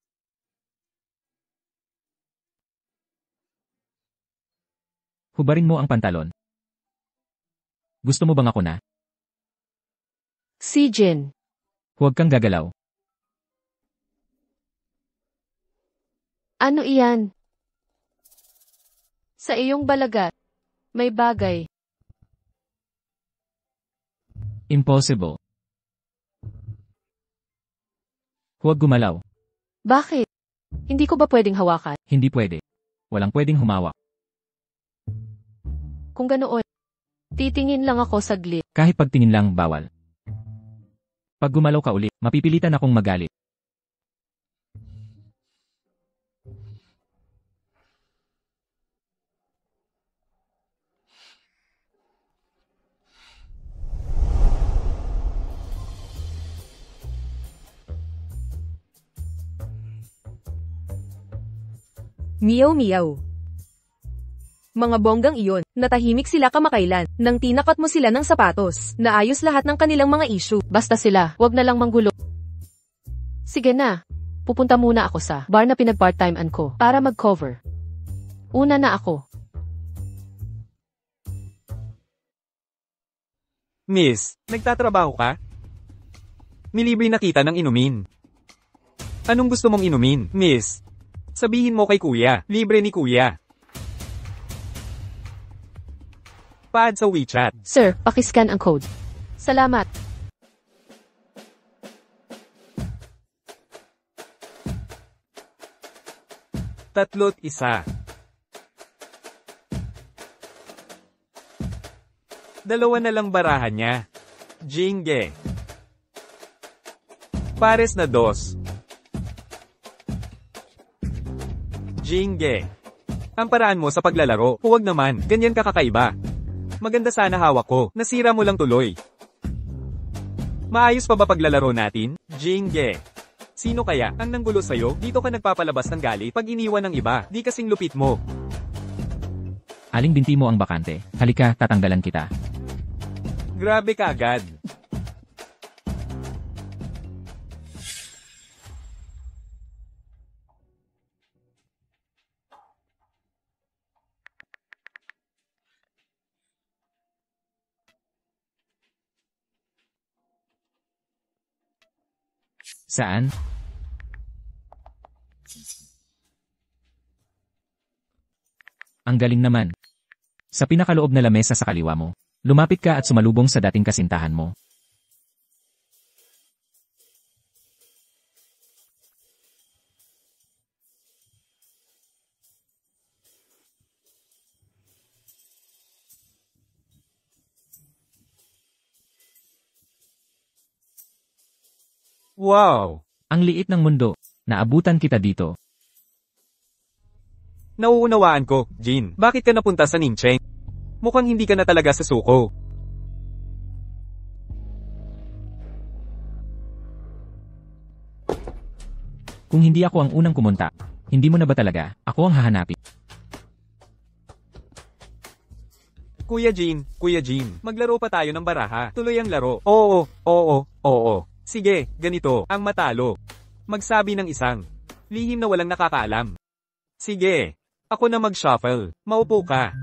Hubarin mo ang pantalon. Gusto mo bang ako na? Si Jin. Huwag kang gagalaw. Ano iyan? Sa iyong balagat, may bagay. Impossible. Huwag gumalaw. Bakit? Hindi ko ba pwedeng hawakan? Hindi pwede. Walang pwedeng humawak. Kung ganoon, titingin lang ako saglit. Kahit pagtingin lang, bawal. Pag gumalaw ka ulit, mapipilitan akong magalit. Miyaw miyaw. Mga bonggang iyon, natahimik sila kamakailan, nang tinakot mo sila ng sapatos, naayos lahat ng kanilang mga issue. Basta sila, wag na lang manggulo. Sige na. Pupunta muna ako sa bar na pinag-part-timean ko para mag-cover. Una na ako. Miss, nagtatrabaho ka? May libre na kita ng inumin. Anong gusto mong inumin, miss? Sabihin mo kay kuya, libre ni kuya. Pa-add sa WeChat. Sir, pakiscan ang code. Salamat. Tatlo't isa. Dalawa na lang barahan niya. Jinge. Pares na dos. Jinge. Ang paraan mo sa paglalaro, huwag naman, ganyan ka kakaiba. Maganda sana hawak ko, nasira mo lang tuloy. Maayos pa ba paglalaro natin? Jinge. Sino kaya ang nanggulo sa'yo? Dito ka nagpapalabas ng galit pag iniwan ng iba, di kasing lupit mo. Aling binti mo ang bakante. Halika, tatanggalan kita. Grabe ka agad. Saan? Ang galing naman. Sa pinakaloob na lamesa sa kaliwa mo, lumapit ka at sumalubong sa dating kasintahan mo. Wow! Ang liit ng mundo. Naabutan kita dito. Nauunawaan ko, Jin. Bakit ka napunta sa Ningcheng? Mukhang hindi ka na talaga sa suko. Kung hindi ako ang unang kumunta, hindi mo na ba talaga ako ang hahanapin? Kuya Jin, maglaro pa tayo ng baraha. Tuloy ang laro. Oo. Sige, ganito, ang matalo. Magsabi ng isang lihim na walang nakakaalam. Sige, ako na mag-shuffle. Maupo ka.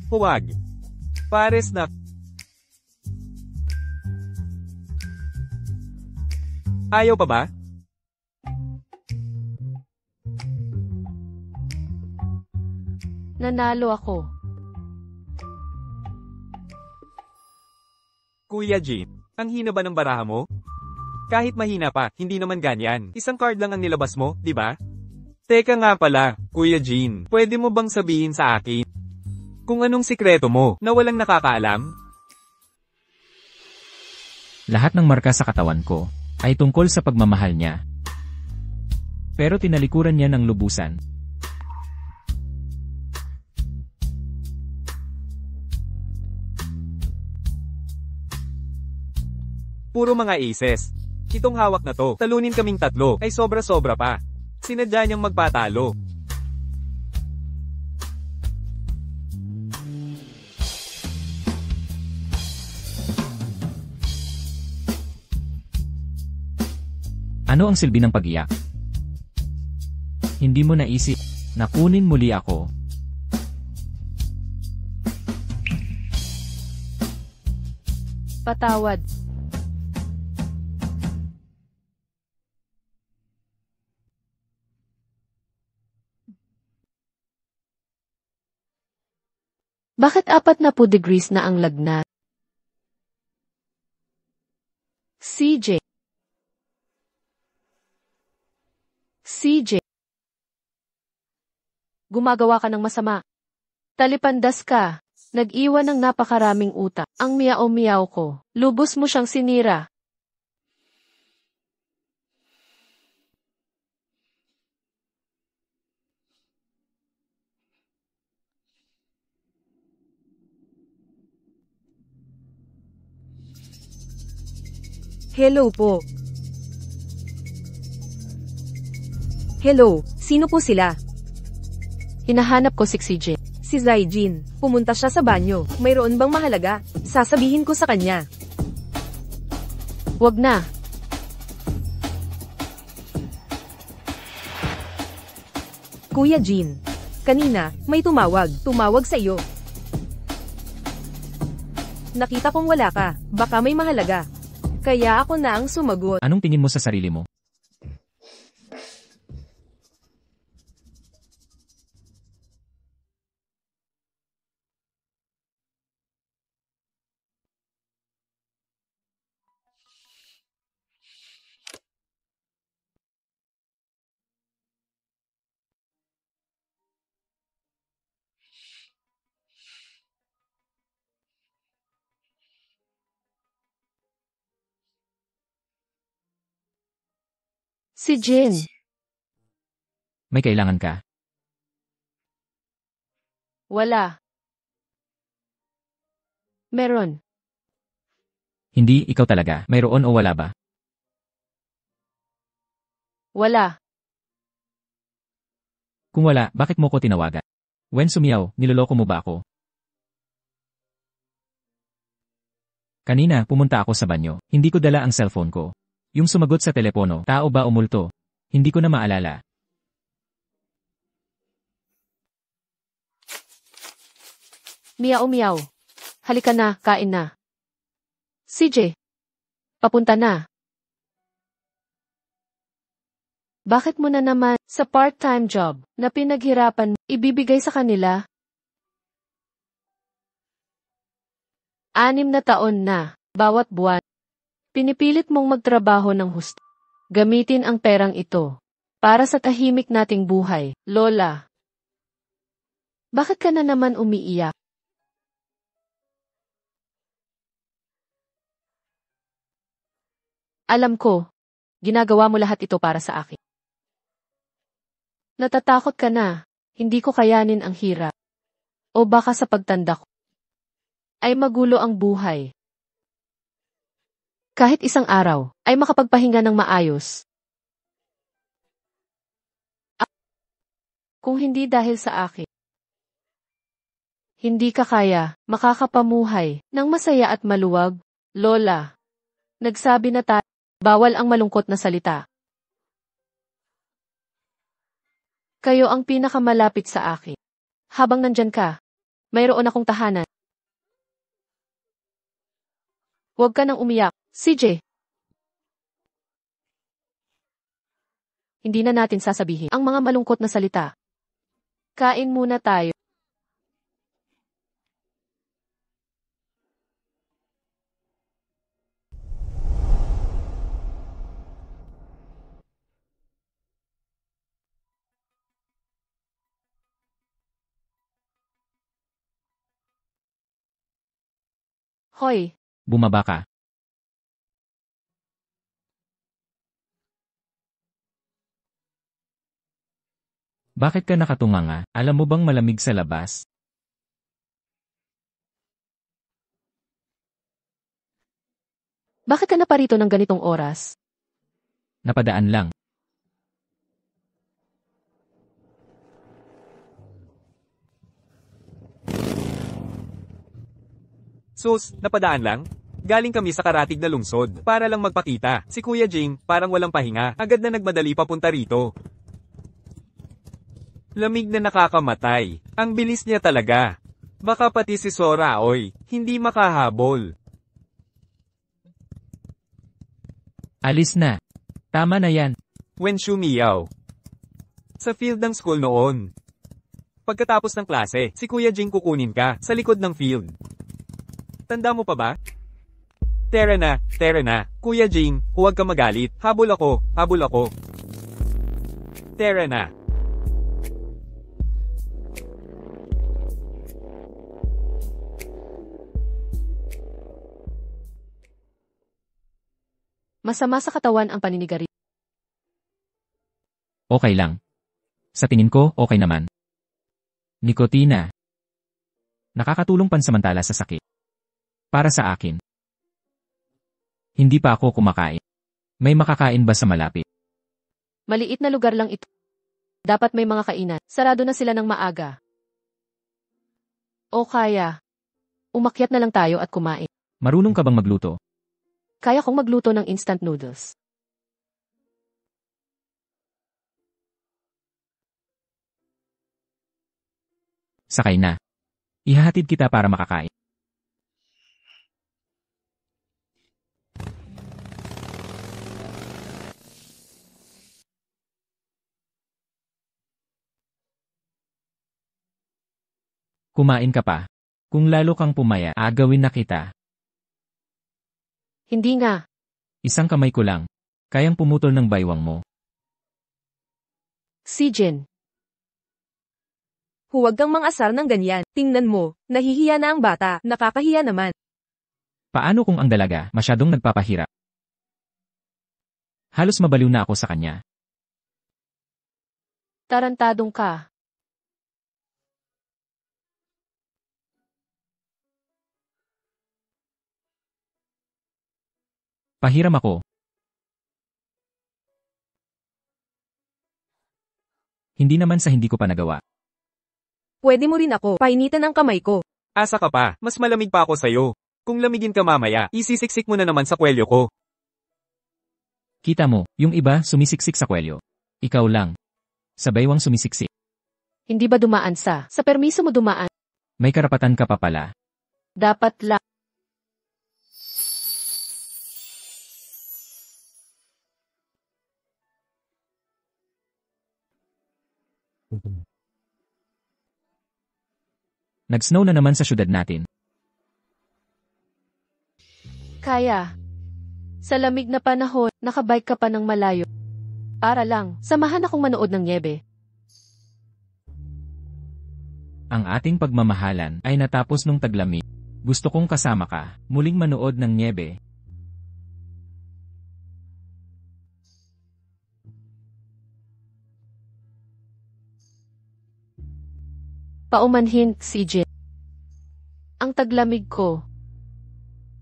Huwag. Pares na. Ayaw pa ba? Nanalo ako. Kuya Jin, ang hina ba ng baraha mo? Kahit mahina pa, hindi naman ganyan. Isang card lang ang nilabas mo, di ba? Teka nga pala, Kuya Jin, pwede mo bang sabihin sa akin kung anong sikreto mo na walang nakakaalam? Lahat ng marka sa katawan ko ay tungkol sa pagmamahal niya. Pero tinalikuran niya ng lubusan. Puro mga aces. Itong hawak na to, talunin kaming tatlo, ay sobra-sobra pa. Sinadya niyang magpatalo. Ano ang silbi ng pag-iyak? Hindi mo naisip na kunin muli ako. Patawad. Bakit 40 degrees na ang lagnat? CJ. Gumagawa ka ng masama. Talipandas ka. Nag-iwan ng napakaraming utak. Ang miyaw-miyaw ko. Lubos mo siyang sinira. Hello po. Hello, sino po sila? Hinahanap ko si CJ. Si Zaijin. Pumunta siya sa banyo. Mayroon bang mahalaga? Sasabihin ko sa kanya. Wag na. Kuya Jin. Kanina, may tumawag. Tumawag sa iyo. Nakita kong wala ka. Baka may mahalaga. Kaya ako na ang sumagot. Anong tingin mo sa sarili mo? Si Jin. May kailangan ka? Wala. Meron. Hindi, ikaw talaga. Mayroon o wala ba? Wala. Kung wala, bakit mo ko tinawagan? When sumiyaw, niloloko mo ba ako? Kanina, pumunta ako sa banyo. Hindi ko dala ang cellphone ko. Yung sumagot sa telepono, tao ba o multo? Hindi ko na maalala. Meow meow. Halika na, kain na. CJ. Papunta na. Bakit mo na naman sa part-time job na pinaghirapan ibibigay sa kanila? 6 na taon na, bawat buwan. Pinipilit mong magtrabaho ng husto. Gamitin ang perang ito para sa tahimik nating buhay, Lola. Bakit ka na naman umiiyak? Alam ko, ginagawa mo lahat ito para sa akin. Natatakot ka na, hindi ko kayanin ang hirap. O baka sa pagtanda ko ay magulo ang buhay. Kahit isang araw, ay makapagpahinga ng maayos. Kung hindi dahil sa akin, hindi ka kaya makakapamuhay ng masaya at maluwag, Lola. Nagsabi na tayo, bawal ang malungkot na salita. Kayo ang pinakamalapit sa akin. Habang nandyan ka, mayroon akong tahanan. Huwag ka nang umiyak, CJ. Hindi na natin sasabihin ang mga malungkot na salita. Kain muna tayo. Hoy, Bumaba ka. Bakit ka nakatunganga? Alam mo bang malamig sa labas? bakit ka na parito ng ganitong oras? Napadaan lang. Sus, napadaan lang? Galing kami sa karatig na lungsod para lang magpakita. Si Kuya Jing, parang walang pahinga, agad na nagmadali papunta rito. Lamig na nakakamatay. Ang bilis niya talaga. Baka pati si Sora, oy, hindi makahabol. Alis na. Tama na yan. When Shumiyaw. Sa field ng school noon. Pagkatapos ng klase, si Kuya Jing kukunin ka sa likod ng field. Tanda mo pa ba? Tara na, Kuya Jing, huwag ka magalit. Habol ako. Tara na. Masama sa katawan ang paninigarilyo. Okay lang. Sa tingin ko, okay naman. Nikotina. Nakakatulong pansamantala sa sakit. Para sa akin. Hindi pa ako kumakain. May makakain ba sa malapit? Maliit na lugar lang ito. Dapat may mga kainan. Sarado na sila ng maaga. O kaya, umakyat na lang tayo at kumain. Marunong ka bang magluto? Kaya kong magluto ng instant noodles. Sakay na. Ihahatid kita para makakain. Kumain ka pa. Kung lalo kang pumaya, agawin na kita. Hindi nga. Isang kamay ko lang. Kayang pumutol ng baywang mo. Si Jin. Huwag kang mang-asar ng ganyan. Tingnan mo, nahihiya na ang bata, nakakahiya naman. Paano kung ang dalaga masyadong nagpapahirap? Halos mabaliw na ako sa kanya. Tarantadong ka. Pahiram ako. Hindi naman sa hindi ko pa nagawa. Pwede mo rin ako, painitan ang kamay ko. Asa ka pa, mas malamig pa ako sa'yo. Kung lamigin ka mamaya, isisiksik mo na naman sa kwelyo ko. Kita mo, yung iba sumisiksik sa kwelyo. Ikaw lang. Sa baywang sumisiksik. Hindi ba dumaan sa permiso mo dumaan? May karapatan ka pa pala. Dapat lang. Nag-snow na naman sa syudad natin. Kaya. Sa lamig na panahon, nakabike ka pa ng malayo. Para lang, samahan akong manood ng nyebe. Ang ating pagmamahalan ay natapos nung taglamig. Gusto kong kasama ka, muling manood ng nyebe. Paumanhin, CJ. Ang taglamig ko.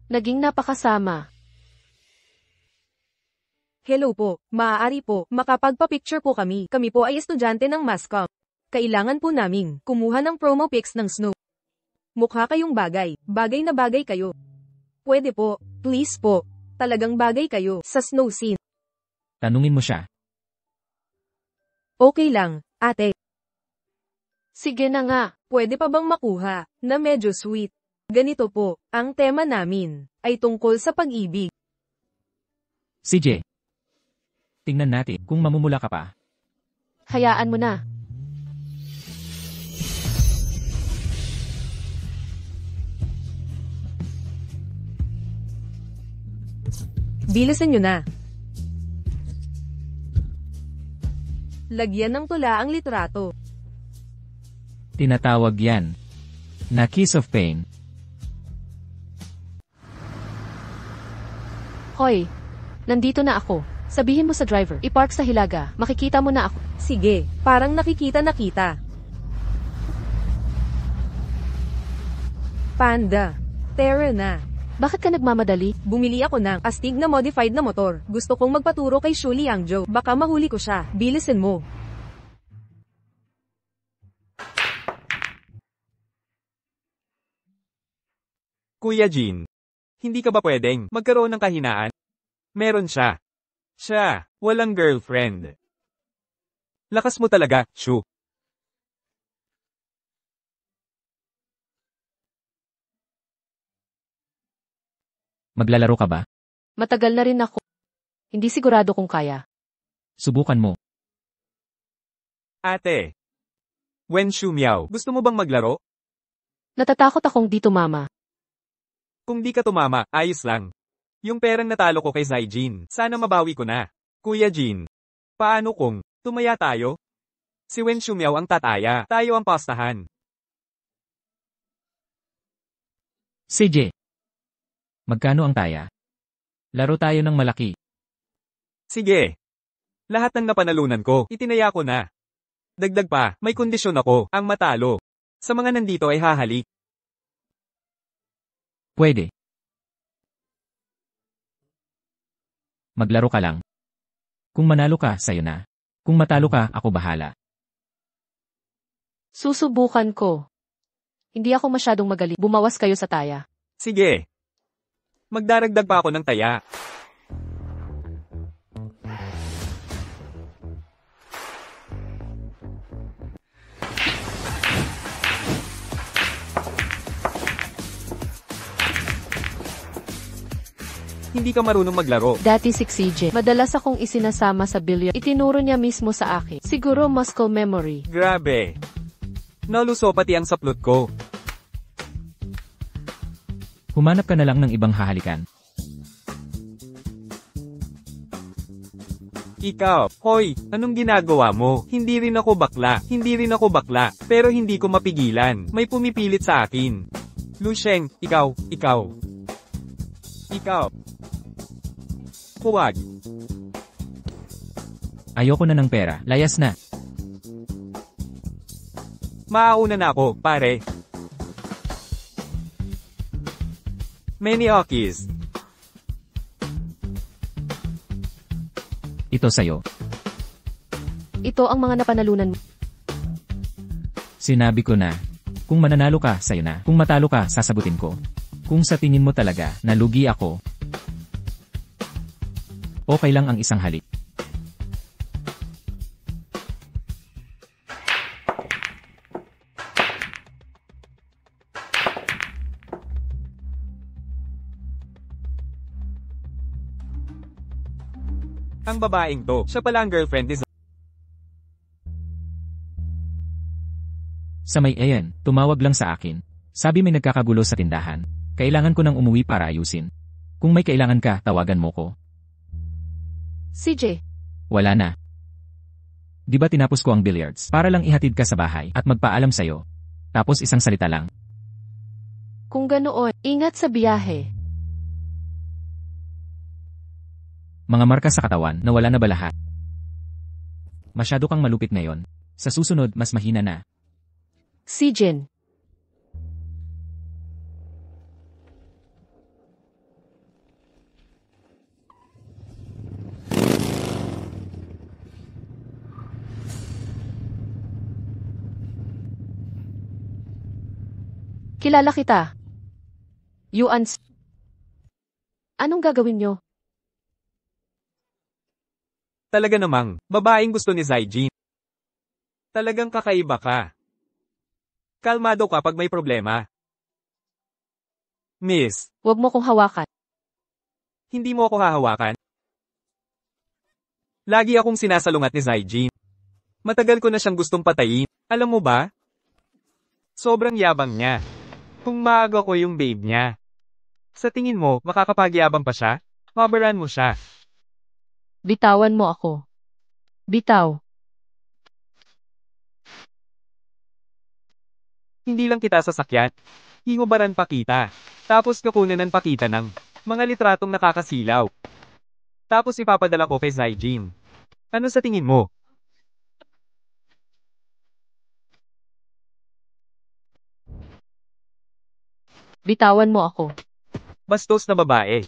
Naging napakasama. Hello po, maaari po, makapagpa-picture po kami. Kami po ay estudyante ng Mascom. Kailangan po naming kumuha ng promo pics ng Snow. Mukha kayong bagay, bagay na bagay kayo. Pwede po, please po. Talagang bagay kayo sa snow scene. Tanungin mo siya. Okay lang, ate. Sige na nga. Pwede pa bang makuha na medyo sweet? Ganito po, ang tema namin ay tungkol sa pag-ibig. CJ. Tingnan natin kung mamumula ka pa. Hayaan mo na. Bilisan nyo na. Lagyan ng tula ang litrato. Tinatawag yan na kiss of pain. Hoy, nandito na ako. Sabihin mo sa driver, ipark sa Hilaga. Makikita mo na ako. Sige, parang nakikita na kita. Panda. Tara na. Bakit ka nagmamadali? Bumili ako ng astig na modified na motor. Gusto kong magpaturo kay Shu Liangzhou. Baka mahuli ko siya. Bilisan mo. Kuya Jean, hindi ka ba pwedeng magkaroon ng kahinaan? Meron siya. Siya, walang girlfriend. Lakas mo talaga, Shu. Maglalaro ka ba? Matagal na rin ako. Hindi sigurado kung kaya. Subukan mo. Ate. Wen Shu Miao, gusto mo bang maglaro? Natatakot akong di tumama. Kung di ka tumama, ayos lang. Yung perang natalo ko kay Zaijin, sana mabawi ko na. Kuya Jean, paano kung tumaya tayo? Si Wen Shu Miao ang tataya, tayo ang pastahan. CJ. Magkano ang taya? Laro tayo ng malaki. Sige. Lahat ng napanalunan ko, itinaya ko na. Dagdag pa, may kondisyon ako, ang matalo. Sa mga nandito ay hahalik. Pwede. Maglaro ka lang. Kung manalo ka, sayo na. Kung matalo ka, ako bahala. Susubukan ko. Hindi ako masyadong magaling. Bumawas kayo sa taya. Sige. Magdaragdag pa ako ng taya. Hindi ka marunong maglaro. Dati si CJ. Madalas akong isinasama sa billiard. Itinuro niya mismo sa akin. Siguro muscle memory. Grabe. Naluso pati ang saplot ko. Humanap ka na lang ng ibang hahalikan. Ikaw, hoy, anong ginagawa mo? Hindi rin ako bakla, pero hindi ko mapigilan. May pumipilit sa akin. Lu Sheng, ikaw. Huwag. Ayoko na ng pera, layas na. Maauna na ako, pare. Many okis. Ito sayo. Ito ang mga napanalunan mo. Sinabi ko na. Kung mananalo ka, sayo na. Kung matalo ka, sasagutin ko. Kung sa tingin mo talaga, nalugi ako. Okay lang ang isang halik. Ang babaeng to, siya pala ang girlfriend ni Sa may ayan, tumawag lang sa akin. Sabi may nagkakagulo sa tindahan. Kailangan ko nang umuwi para ayusin. Kung may kailangan ka, tawagan mo ko. CJ, Wala na. Di ba tinapos ko ang billiards para lang ihatid ka sa bahay at magpaalam sa'yo? Tapos isang salita lang. kung ganoon, ingat sa biyahe. Mga marka sa katawan, nawala na ba lahat? Masyado kang malupit ngayon. Sa susunod, mas mahina na. CJ, kilala kita. Yuan. Anong gagawin nyo? Talaga namang, babaeng gusto ni Zaijin. Talagang kakaiba ka. Kalmado ka pag may problema. Miss, Huwag mo kong hawakan. hindi mo ako hahawakan. Lagi akong sinasalungat ni Zaijin. Matagal ko na siyang gustong patayin. Alam mo ba? Sobrang yabang niya. Kung maaga ko yung babe niya. Sa tingin mo, makakapagyabang pa siya? Mabaran mo siya. Bitawan mo ako. Bitaw. Hindi lang kita sasakyan. Hihubaran pa kita. Tapos kukunan ng pakita ng mga litratong nakakasilaw. Tapos ipapadala ko kay Zaijin. Ano sa tingin mo? Bitawan mo ako. Bastos na babae.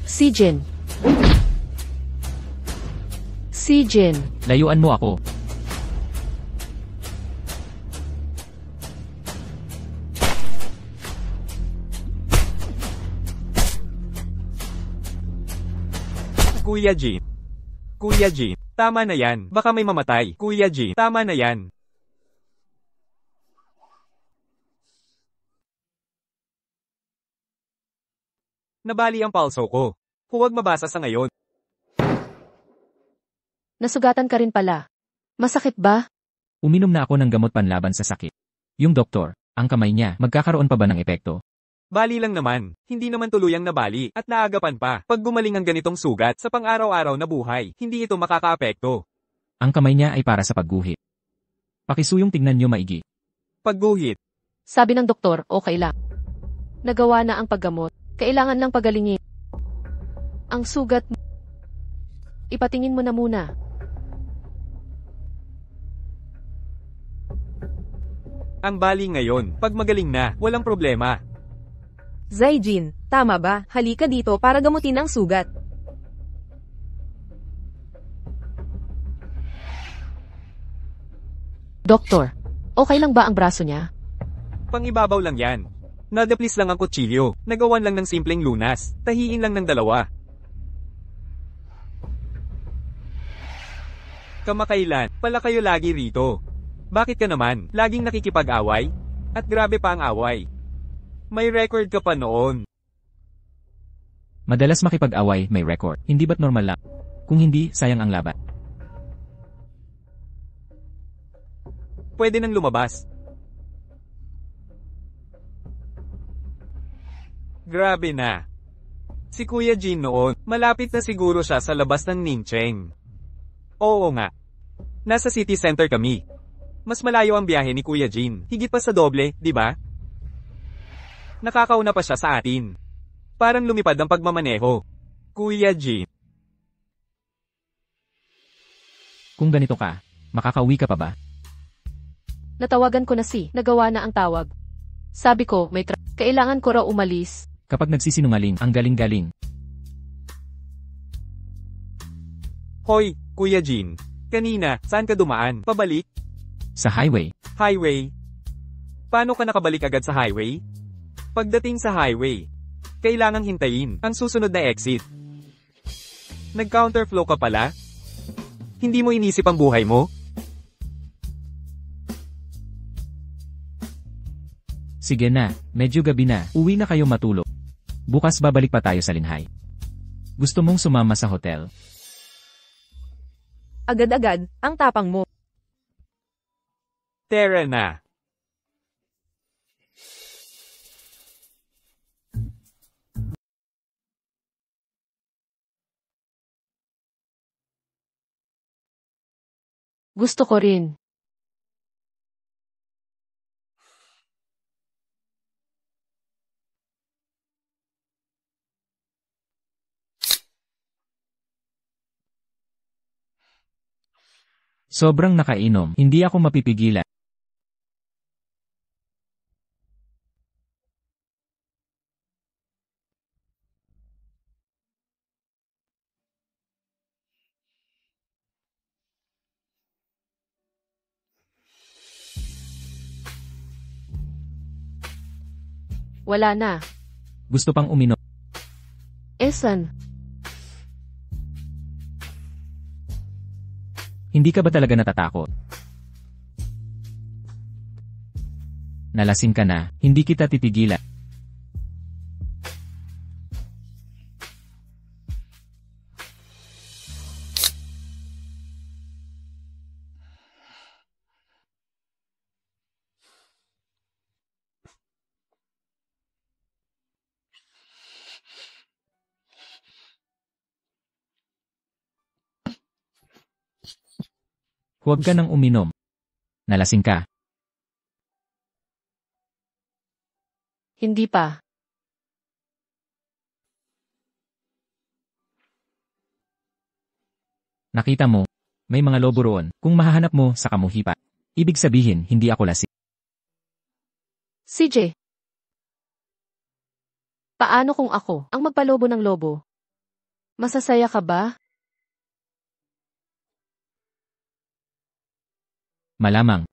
CJ, CJ, Layuan mo ako. Kuya Jin. Kuya Jin, tama na yan. Baka may mamatay. Kuya Jin, tama na yan. Nabali ang palso ko. Huwag mabasa sa ngayon. nasugatan ka rin pala. Masakit ba? Uminom na ako ng gamot panlaban sa sakit. Yung doktor, ang kamay niya, magkakaroon pa ba ng epekto? Bali lang naman. Hindi naman tuluyang nabali at naagapan pa. Pag gumaling ang ganitong sugat sa pang-araw-araw na buhay, hindi ito makakaapekto. Ang kamay niya ay para sa pagguhit. Pakisuyong tingnan niyo maigi. Pagguhit. Sabi ng doktor, okay lang. Nagawa na ang paggamot. Kailangan lang pagalingin. Ang sugat mo. Ipatingin mo na muna. Ang bali ngayon, pag magaling na, walang problema. Zaijin, tama ba? Halika dito para gamutin ang sugat. Doktor, okay lang ba ang braso niya? Pangibabaw lang yan. Nadaplis lang ang kutsilyo. Nagawan lang ng simpleng lunas. Tahiin lang ng dalawa. Kamakailan, pala kayo lagi rito. Bakit ka naman, laging nakikipag-away? At grabe pa ang away. May record ka pa noon. Madalas makipag-away, may record. Hindi ba't normal lang? Kung hindi, sayang ang laban. Pwede nang lumabas. Grabe na. Si Kuya Jin noon, malapit na siguro siya sa labas ng Ningcheng. Oo nga. Nasa city center kami. Mas malayo ang biyahe ni Kuya Jin, higit pa sa doble, di ba? Nakakauna pa siya sa atin. Parang lumipad ang pagmamaneho. Kuya Jin. Kung ganito ka, makakauwi ka pa ba? Natawagan ko na nagawa na ang tawag. Sabi ko, kailangan ko raw umalis. Kapag nagsisinungaling, ang galing-galing. Hoy, Kuya Jin. Kanina, saan ka dumaan? Pabalik? Sa highway. Highway? Paano ka nakabalik agad sa highway? Pagdating sa highway, kailangang hintayin ang susunod na exit. Nag-counterflow ka pala? Hindi mo inisip ang buhay mo? Sige na, medyo gabi na, uwi na kayo matulog. Bukas babalik pa tayo sa Linhay. Gusto mong sumama sa hotel? Agad-agad, ang tapang mo. Tara na. Gusto ko rin. Sobrang nakainom, hindi ako mapipigilan. Wala na. Gusto pang uminom. Esan? Hindi ka ba talaga natatakot? Nalasing ka na, hindi kita titigilan. Huwag ka nang uminom. Nalasing ka. Hindi pa. Nakita mo, may mga lobo roon. Kung mahahanap mo sa kamuhipa, ibig sabihin hindi ako lasing. CJ. Paano kung ako ang magpalobo ng lobo? Masasaya ka ba? Malamang.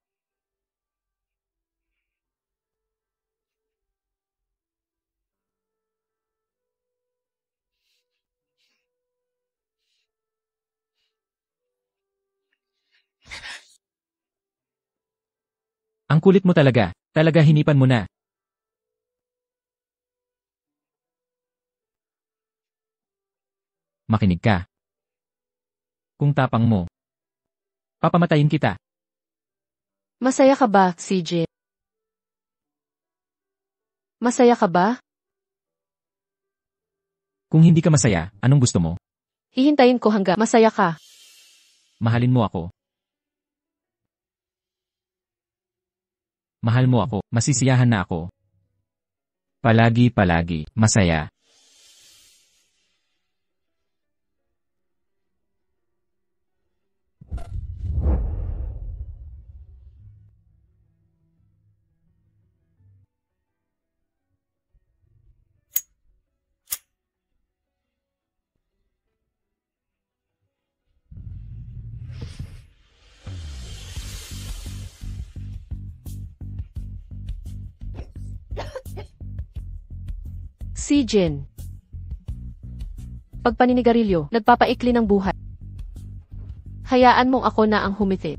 Ang kulit mo talaga. Talaga hinipan mo na. Makinig ka. Kung tapang mo, papamatayin kita. Masaya ka ba, CJ? Masaya ka ba? Kung hindi ka masaya, anong gusto mo? Hihintayin ko hanggang masaya ka. Mahalin mo ako. Mahal mo ako, masisiyahan na ako. Palagi, masaya. Si Jin. Pag paninigarilyo, nagpapaikli ng buhay. Hayaan mong ako na ang humiti.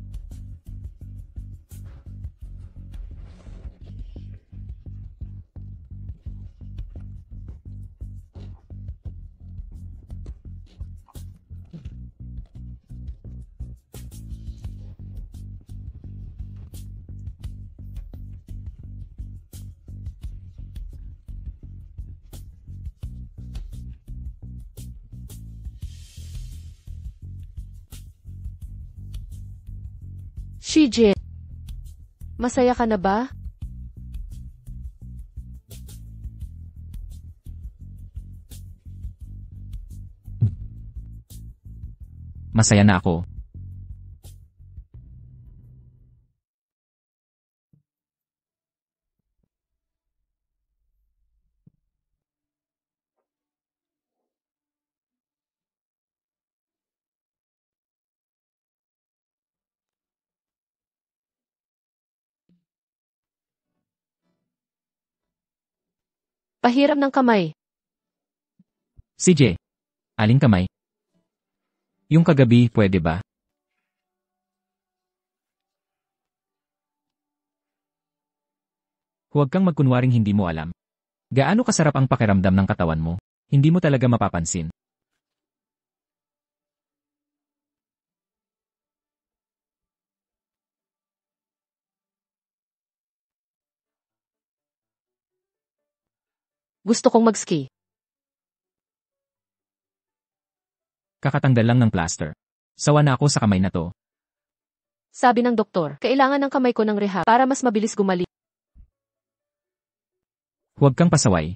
Shijin, masaya ka na ba? Masaya na ako. Pahiram ng kamay. CJ, aling kamay? Yung kagabi, pwede ba? Huwag kang magkunwaring hindi mo alam. Gaano kasarap ang pakiramdam ng katawan mo, hindi mo talaga mapapansin. Gusto kong mag-ski. Kakatanggal lang ng plaster. Sawa na ako sa kamay na to. Sabi ng doktor, kailangan ng kamay ko ng rehab para mas mabilis gumaling. Huwag kang pasaway.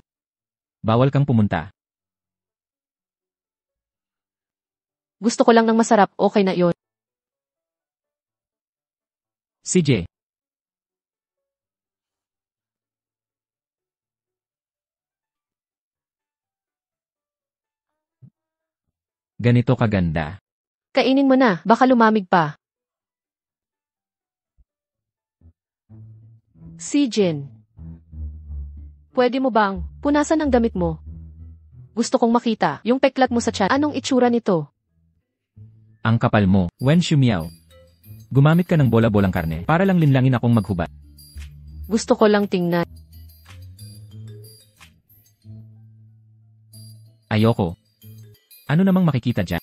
Bawal kang pumunta. Gusto ko lang ng masarap, okay na yon. CJ. Ganito kaganda. Kainin mo na, baka lumamig pa. Shijin, pwede mo bang punasan ang damit mo? Gusto kong makita yung peklat mo sa tiyan. Anong itsura nito? Ang kapal mo, Wen Shumiao. Gumamit ka ng bola-bolang karne para lang linlangin akong maghubad. Gusto ko lang tingnan. Ayoko. Ano namang makikita dyan?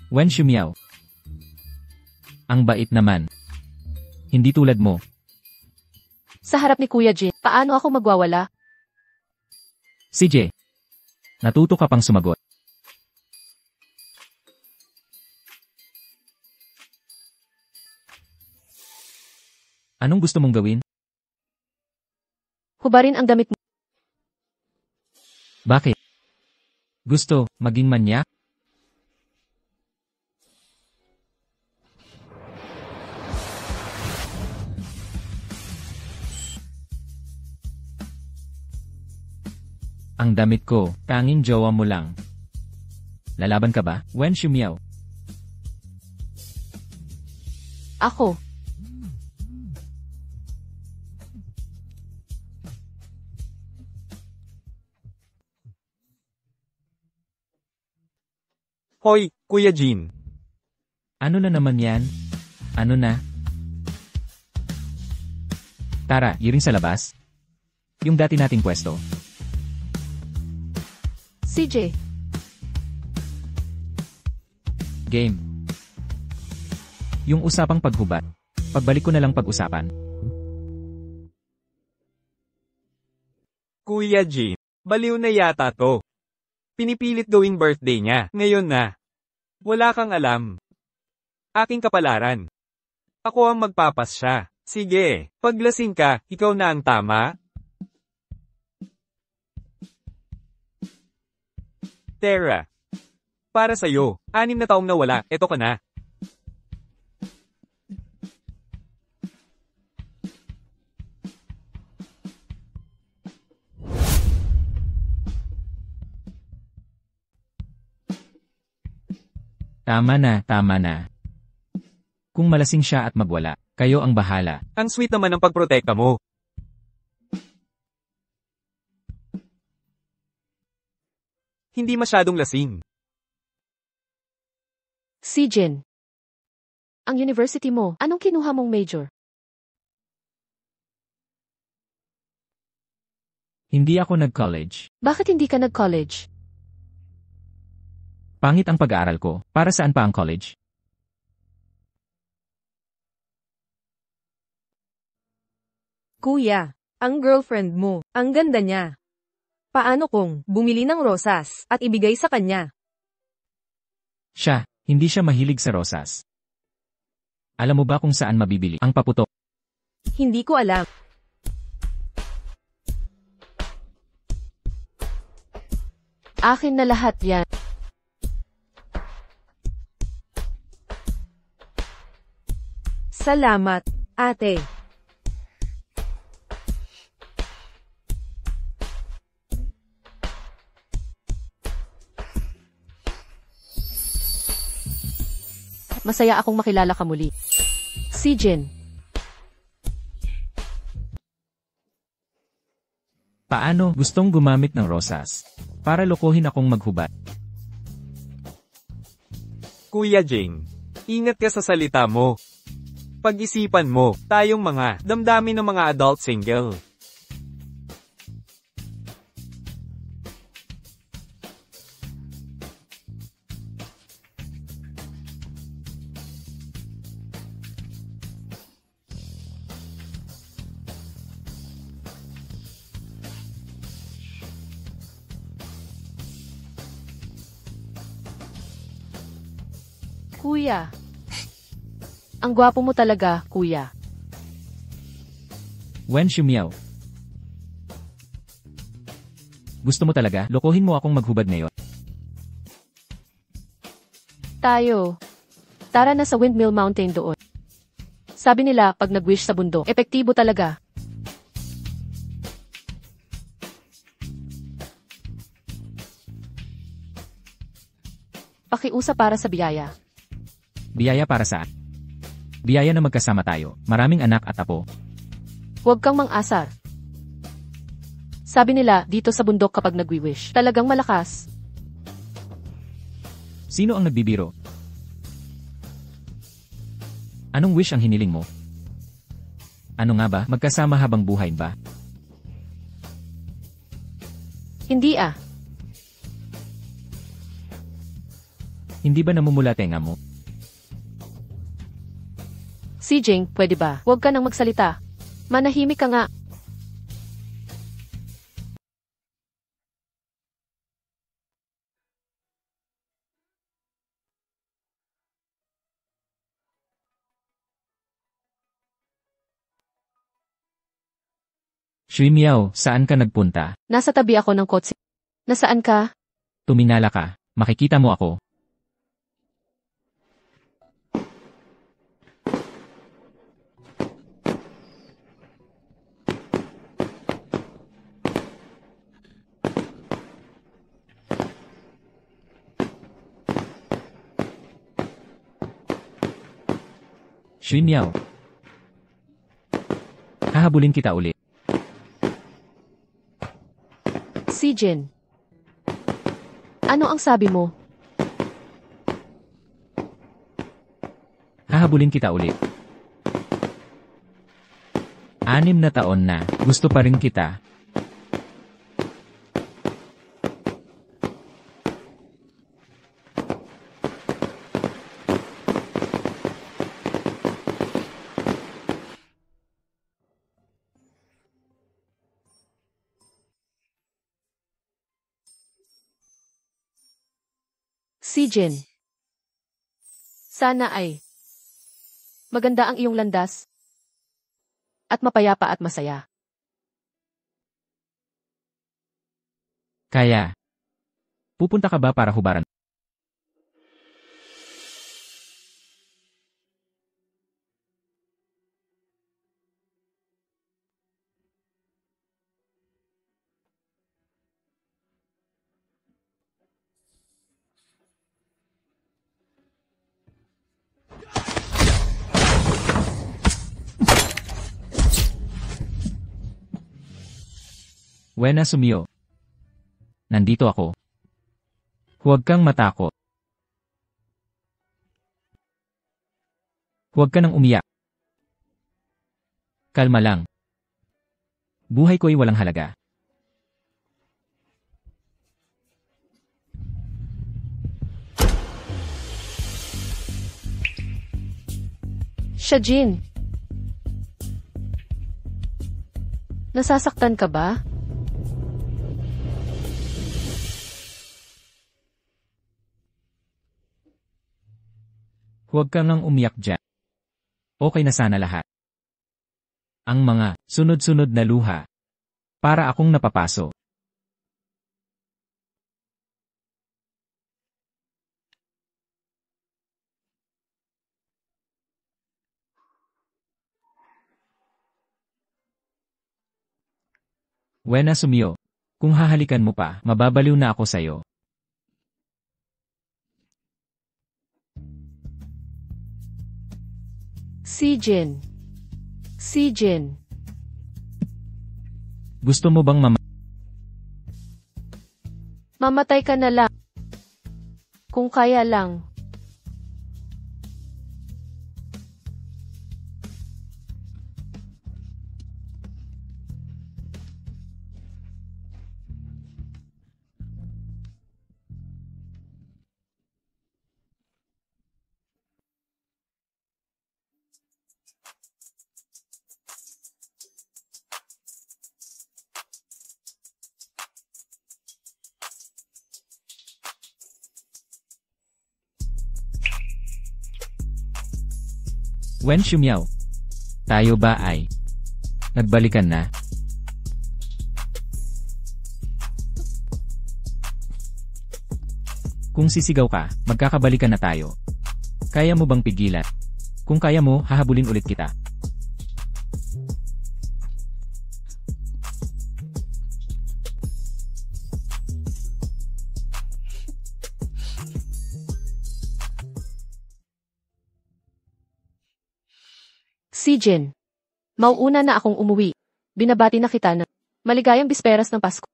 Wen Shumiao. Ang bait naman. Hindi tulad mo. Sa harap ni Kuya Jin, paano ako magwawala? CJ. Natuto ka pang sumagot. Anong gusto mong gawin? Hubarin ang damit mo. Bakit? Gusto maging manyak? Ang damit ko, tanging jowa mo lang. Lalaban ka ba, Wen Shumiao? Ako. Hoy, Kuya Jin. Ano na naman yan? Ano na? Tara, iring sa labas. Yung dati nating pwesto. CJ, Game. Yung usapang paghubad. Pagbalik ko na lang pag-usapan. Kuya Jin, baliw na yata to. Pinipilit gawing birthday niya, ngayon na. Wala kang alam. Aking kapalaran. Ako ang magpapas siya. Sige, paglasing ka, ikaw na ang tama. Tara. Para sa'yo, 6 na taong nawala, eto ka na. Tama na, tama na. Kung malasing siya at magwala, kayo ang bahala. Ang sweet naman ng pagprotekta mo. Hindi masyadong lasing. Shijin. Ang university mo, anong kinuha mong major? Hindi ako nag-college. Bakit hindi ka nag-college? Pangit ang pag-aaral ko. Para saan pa ang college? Kuya, ang girlfriend mo, ang ganda niya. Paano kung bumili ng rosas at ibigay sa kanya? Siya, hindi siya mahilig sa rosas. Alam mo ba kung saan mabibili ang paputok? Hindi ko alam. Akin na lahat yan. Salamat, ate. Masaya akong makilala ka muli. Si Jin. Paano gustong gumamit ng rosas? Para lokohin akong maghubad. Kuya Jing, ingat ka sa salita mo. Pag-isipan mo, tayong mga damdamin ng mga adult single. Kuya. Ang gwapo mo talaga, kuya. Wen Shumiao. Gusto mo talaga, lokohin mo akong maghubad ngayon? Tayo. Tara na sa Windmill Mountain doon. Sabi nila, pag nag-wish sa bundok, epektibo talaga. Pakiusap para sa biyaya. Biyaya para saan? Biyaya na magkasama tayo, maraming anak at apo. Huwag kang mang-asar. Sabi nila, dito sa bundok kapag nagwi-wish, talagang malakas. Sino ang nagbibiro? Anong wish ang hiniling mo? Ano nga ba, magkasama habang buhay ba? Hindi ah. Hindi ba namumula tenga mo? Si Jing, pwede ba? Huwag ka nang magsalita. Manahimik ka nga. Shui Miao, saan ka nagpunta? Nasa tabi ako ng kotse. Nasaan ka? Tuminala ka, makikita mo ako. Shui Miao. Hahabulin kita ulit. Si Jin. Ano ang sabi mo? Hahabulin kita ulit. 6 na taon na, gusto pa rin kita. Si Jin. Sana ay maganda ang iyong landas at mapayapa at masaya. Kaya, pupunta ka ba para hubaran? Wena Sumio. Nandito ako. Huwag kang matakot. Huwag ka nang umiyak. Kalma lang. Buhay ko'y walang halaga. Siya, Jin. Nasasaktan ka ba? Huwag kang nang umiyak dyan. Okay na sana lahat. Ang mga sunod-sunod na luha. Para akong napapaso. Wena Sumio. Kung hahalikan mo pa, mababaliw na ako sa'yo. Si Jin. Si Jin. Gusto mo bang Mamatay ka na lang. Kung kaya lang. Wen Shumyao? Tayo ba ay nagbalikan na? Kung sisigaw ka, magkakabalikan na tayo. Kaya mo bang pigilan? Kung kaya mo, hahabulin ulit kita. Si Jin. Mauuna na akong umuwi. Binabati na kita na maligayang bisperas ng Pasko.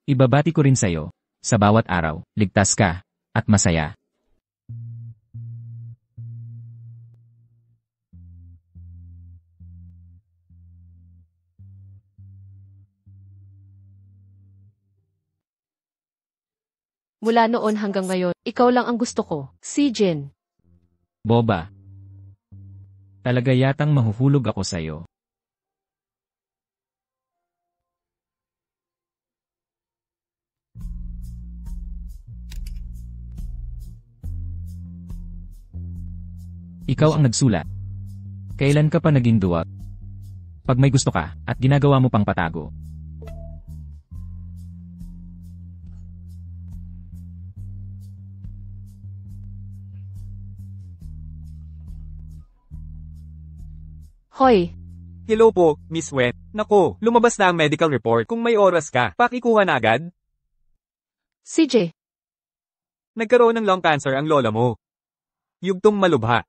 Ibabati ko rin sa'yo. Sa bawat araw, ligtas ka, at masaya. Mula noon hanggang ngayon, ikaw lang ang gusto ko. Si Jin. Boba. Talaga yatang mahuhulog ako sa'yo. Ikaw ang nagsulat. Kailan ka pa naging duwag? Pag may gusto ka, at ginagawa mo pang patago. Hoy. Hello po, Miss Wen. Nako, lumabas na ang medical report. Kung may oras ka, pakikuha na agad. CJ. Nagkaroon ng lung cancer ang lola mo. Yugtong malubha.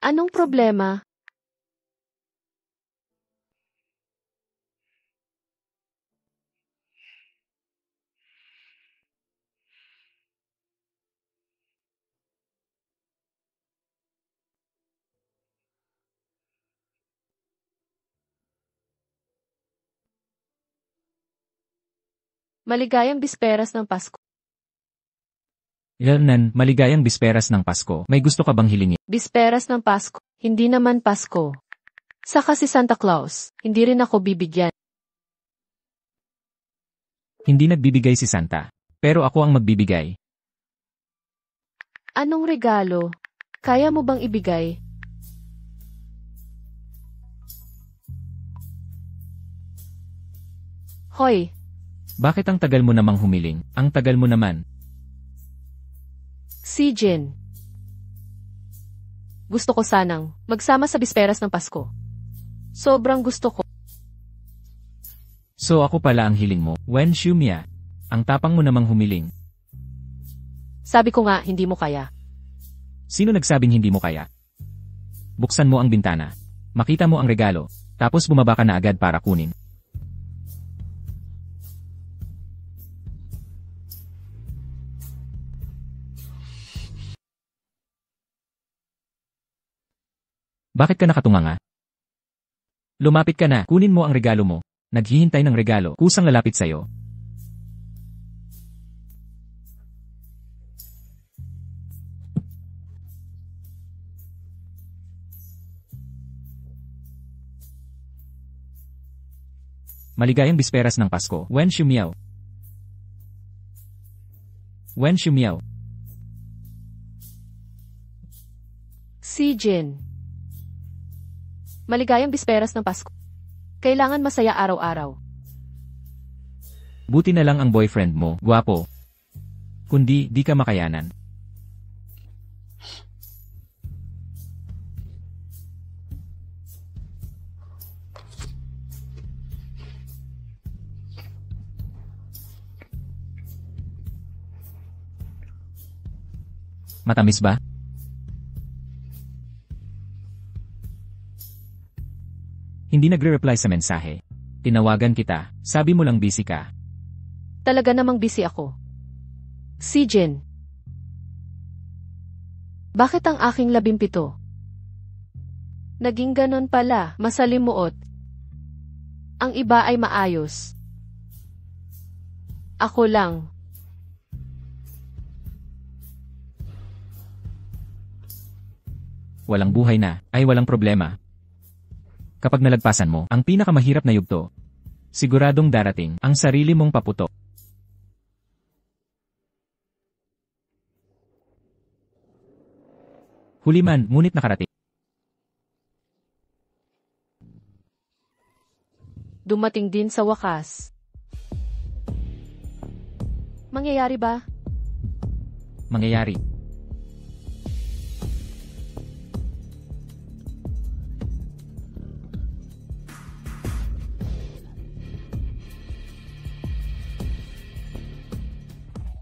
Anong problema? Maligayang bisperas ng Pasko. Yan, maligayang bisperas ng Pasko. May gusto ka bang hilingin? Bisperas ng Pasko. Hindi naman Pasko. Saka si Santa Claus, hindi rin ako bibigyan. Hindi nagbibigay si Santa. Pero ako ang magbibigay. Anong regalo? Kaya mo bang ibigay? Hoy. Bakit ang tagal mo namang humiling? Ang tagal mo naman. Si Jin. Gusto ko sanang magsama sa bisperas ng Pasko. Sobrang gusto ko. So ako pala ang hiling mo, Wen Shumia. Ang tapang mo namang humiling. Sabi ko nga, hindi mo kaya. Sino nagsabing hindi mo kaya? Buksan mo ang bintana. Makita mo ang regalo, tapos bumaba ka na agad para kunin. Bakit ka nakatunganga? Lumapit ka na, kunin mo ang regalo mo. Naghihintay ng regalo, kusang lalapit sa'yo. Maligayang bisperas ng Pasko, Wen Shumiao. Wen Shumiao. Si Jin. Maligayang bisperas ng Pasko. Kailangan masaya araw-araw. Buti na lang ang boyfriend mo, gwapo. Kundi, di ka makayanan. Matamis ba? Hindi nagre-reply sa mensahe. Tinawagan kita, sabi mo lang busy ka. Talaga namang busy ako. Si Jin. Bakit ang aking 17? Naging ganon pala, masalimuot. Ang iba ay maayos. Ako lang. Walang buhay na, ay walang problema. Kapag nalagpasan mo ang pinakamahirap na yugto, siguradong darating ang sarili mong paputok. Huli man, ngunit nakarating. Dumating din sa wakas. Mangyayari ba? Mangyayari.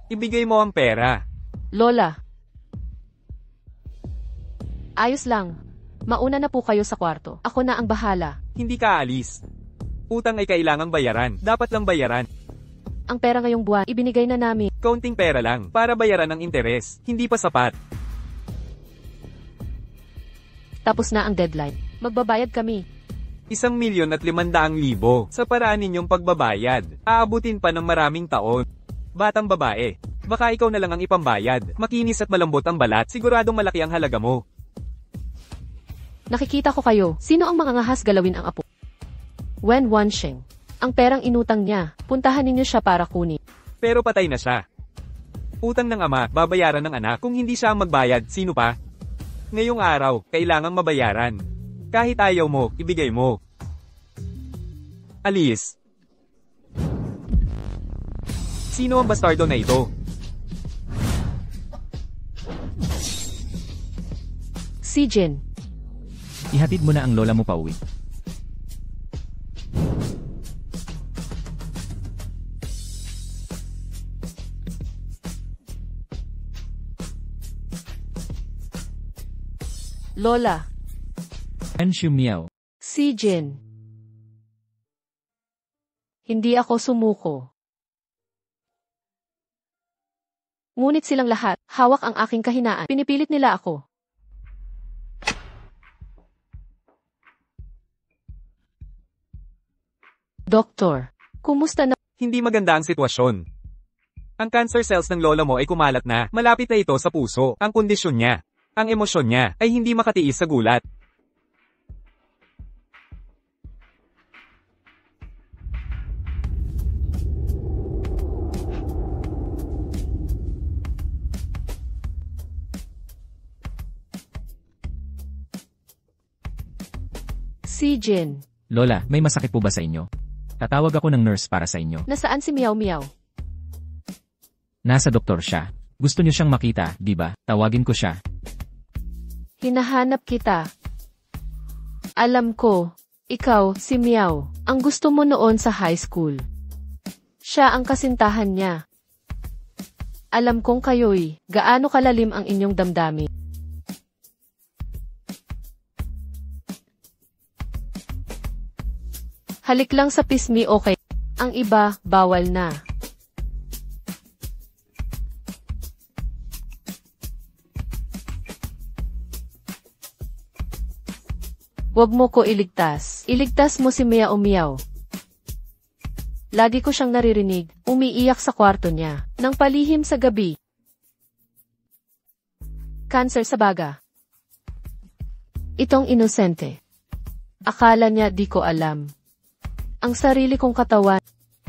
Ibigay mo ang pera. Lola. Ayos lang. Mauna na po kayo sa kwarto. Ako na ang bahala. Hindi ka aalis. Utang ay kailangang bayaran. Dapat lang bayaran. Ang pera ngayong buwan, ibinigay na namin. Kaunting pera lang para bayaran ang interes. Hindi pa sapat. Tapos na ang deadline. Magbabayad kami. 1,500,000 sa paraan ninyong pagbabayad. Aabutin pa ng maraming taon. Batang babae. Baka ikaw na lang ang ipambayad. Makinis at malambot ang balat. Siguradong malaki ang halaga mo. Nakikita ko kayo. Sino ang mangangahas galawin ang apo? Wen Wansheng. Ang perang inutang niya. Puntahan ninyo siya para kunin. Pero patay na siya. Utang ng ama, babayaran ng anak. Kung hindi siya ang magbayad, sino pa? Ngayong araw, kailangang mabayaran. Kahit ayaw mo, ibigay mo. Alis. Sino ang bastardo na ito? Si Jin. Ihatid mo na ang lola mo pauwi. Lola. Wen Shumiao. Si Jin. Hindi ako sumuko. Ngunit silang lahat, hawak ang aking kahinaan. Pinipilit nila ako. Doktor, kumusta na? Hindi maganda ang sitwasyon. Ang cancer cells ng lola mo ay kumalat na. Malapit na ito sa puso. Ang kondisyon niya, ang emosyon niya, ay hindi makatiis sa gulat. Si Jin. Lola, may masakit po ba sa inyo? Tatawag ako ng nurse para sa inyo. Nasaan si Meow Meow? Nasa doktor siya. Gusto niyo siyang makita, di ba? Tawagin ko siya. Hinahanap kita. Alam ko, ikaw, si Meow, ang gusto mo noon sa high school. Siya ang kasintahan niya. Alam kong kayo'y, gaano kalalim ang inyong damdamin. Halik lang sa pismi okay. Ang iba, bawal na. Huwag mo ko iligtas. Iligtas mo si Mia Umiyaw. Lagi ko siyang naririnig, umiiyak sa kwarto niya, nang palihim sa gabi. Cancer sa baga. Itong inosente. Akala niya di ko alam. Ang sarili kong katawan.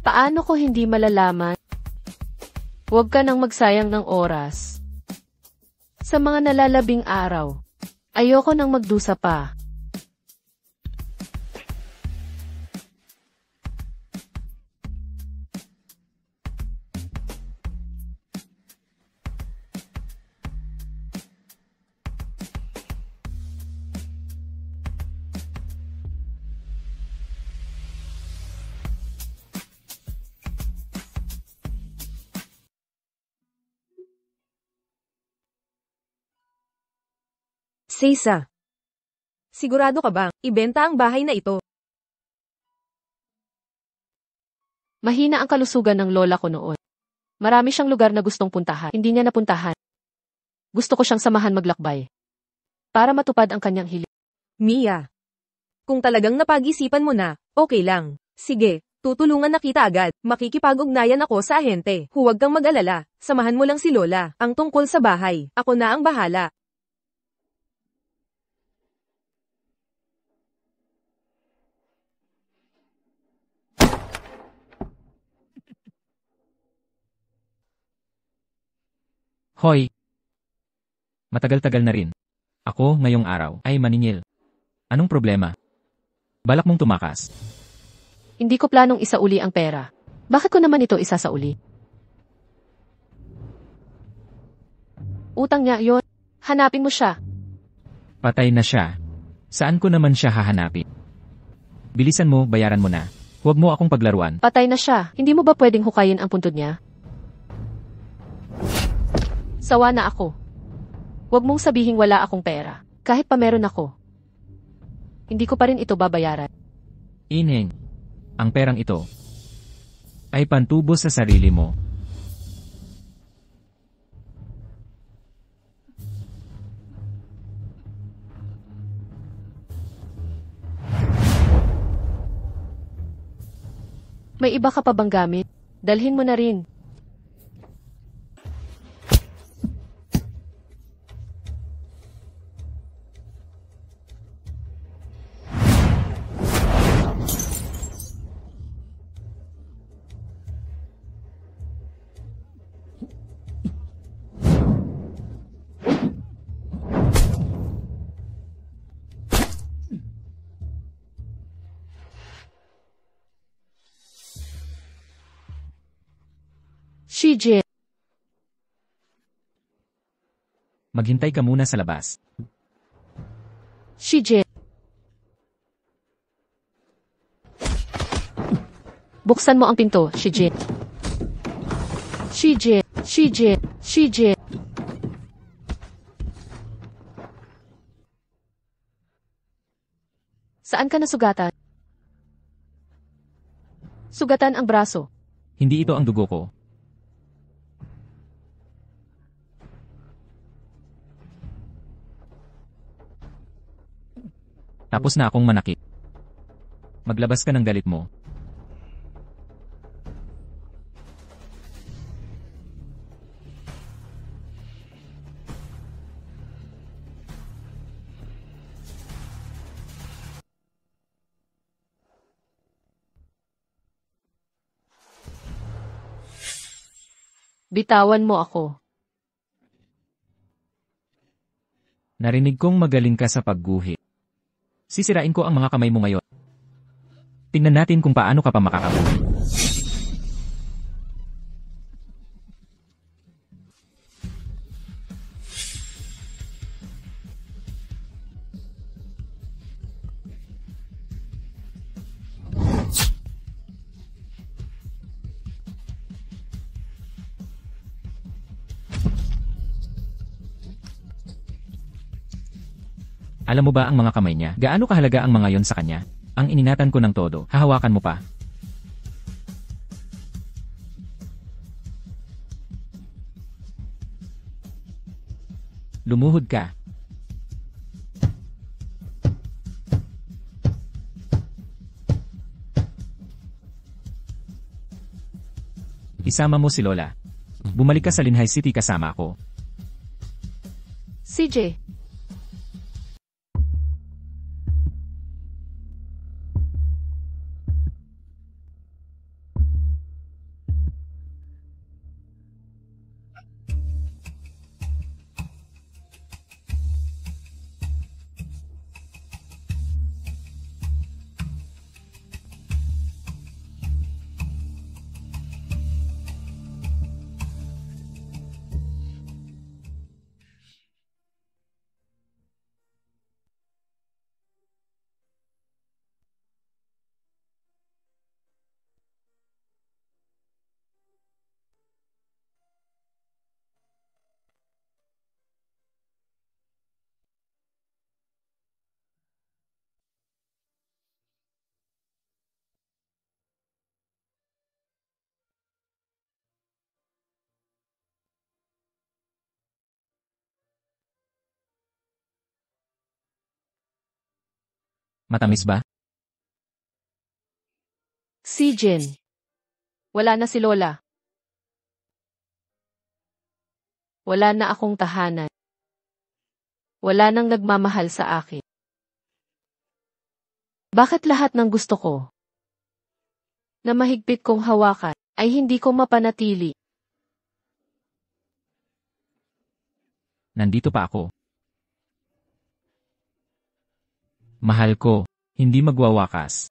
Paano ko hindi malalaman? Huwag ka nang magsayang ng oras. Sa mga nalalabing araw, ayoko nang magdusa pa. Sisa. Sigurado ka bang ibenta ang bahay na ito? Mahina ang kalusugan ng lola ko noon. Marami siyang lugar na gustong puntahan, hindi niya napuntahan. Gusto ko siyang samahan maglakbay. Para matupad ang kanyang hiling. Mia. Kung talagang napag-isipan mo na, okay lang. Sige, tutulungan na kita agad. Makikipag-ugnayan ako sa ahente. Huwag kang mag-alala. Samahan mo lang si Lola. Ang tungkol sa bahay, ako na ang bahala. Hoy! Matagal-tagal na rin. Ako, ngayong araw, ay maningil. Anong problema? Balak mong tumakas. Hindi ko planong isauli ang pera. Bakit ko naman ito isasauli? Utang niya yon. Hanapin mo siya. Patay na siya. Saan ko naman siya hahanapin? Bilisan mo, bayaran mo na. Huwag mo akong paglaruan. Patay na siya. Hindi mo ba pwedeng hukayin ang puntod niya? Sawa na ako. Huwag mong sabihing wala akong pera. Kahit pa meron ako. Hindi ko pa rin ito babayaran. Ineng, ang perang ito ay pantubo sa sarili mo. May iba ka pa bang gamit? Dalhin mo na rin. Shijin. Maghintay ka muna sa labas. Shijin. Buksan mo ang pinto, Shijin. Shijin. Shijin. Shijin. Saan ka nasugatan? Sugatan ang braso. Hindi ito ang dugo ko. Tapos na akong manakit. Maglabas ka ng galit mo. Bitawan mo ako. Narinig kong magaling ka sa pagguhit. Sisirain ko ang mga kamay mo ngayon. Tingnan natin kung paano ka pa makakabuhi. Alam mo ba ang mga kamay niya? Gaano kahalaga ang mga yon sa kanya? Ang iningatan ko ng todo, hahawakan mo pa. Lumuhod ka. Isama mo si Lola. Bumalik ka sa Linhay City kasama ako. CJ. Matamis ba? Si Jin. Wala na si Lola. Wala na akong tahanan. Wala nang nagmamahal sa akin. Bakit lahat ng gusto ko na mahigpit kong hawakan ay hindi ko mapanatili? Nandito pa ako. Mahal ko, hindi magwawakas.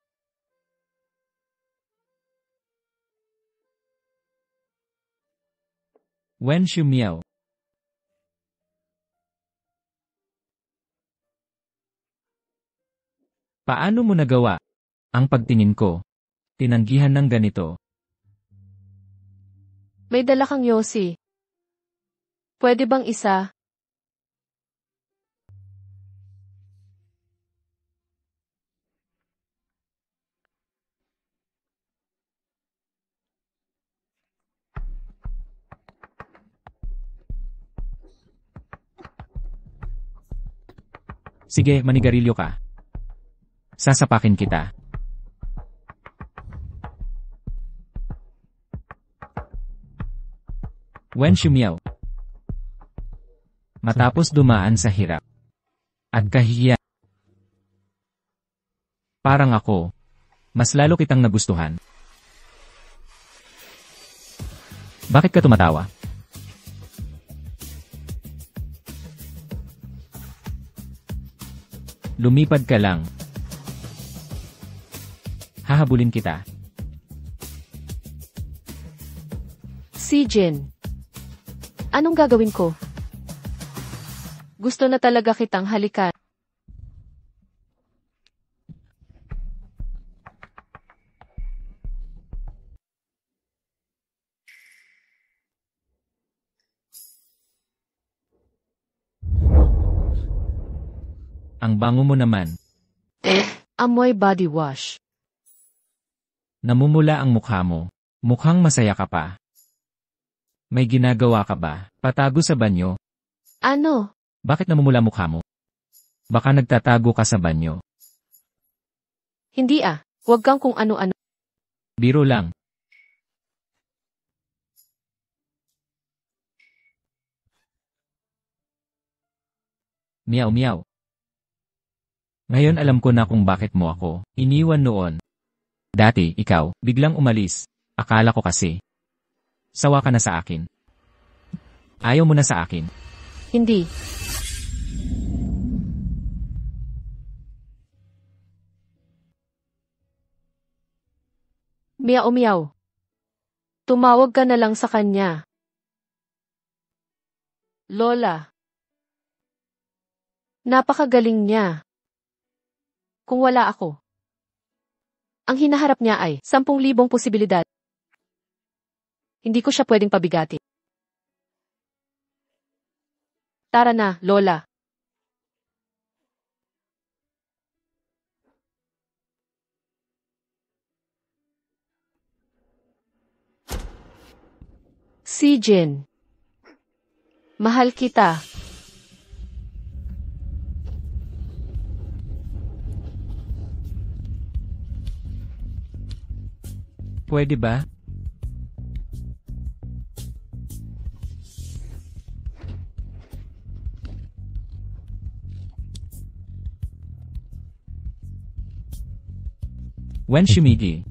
Wen Shumiao. Paano mo nagawa? Ang pagtingin ko. Tinanggihan ng ganito. May dala kang yosi. Pwede bang isa? Sige, manigarilyo ka. Sasapakin kita. Wen Shumiao. Matapos dumaan sa hirap at kahihiyan. Parang ako, mas lalo kitang nagustuhan. Bakit ka tumatawa? Lumipad ka lang. Hahabulin kita. Si Jin. Anong gagawin ko? Gusto na talaga kitang halikan. Ang bango mo naman. Amoy body wash. Namumula ang mukha mo. Mukhang masaya ka pa. May ginagawa ka ba? Patago sa banyo? Ano? Bakit namumula mukha mo? Baka nagtatago ka sa banyo. Hindi ah. Huwag kang kung ano-ano. Biro lang. Meow meow. Ngayon alam ko na kung bakit mo ako iniwan noon. Dati, ikaw, biglang umalis. Akala ko kasi. Sawa ka na sa akin. Ayaw mo na sa akin. Hindi. Meow meow. Tumawag ka na lang sa kanya. Lola. Napakagaling niya. Kung wala ako. Ang hinaharap niya ay 10,000 posibilidad. Hindi ko siya pwedeng pabigatin. Tara na, Lola. Si Jin. Mahal kita. Pwede ba? When Shimigi.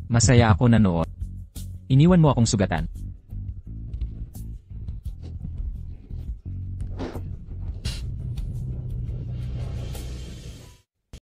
Masaya ako na noon. Iniwan mo akong sugatan.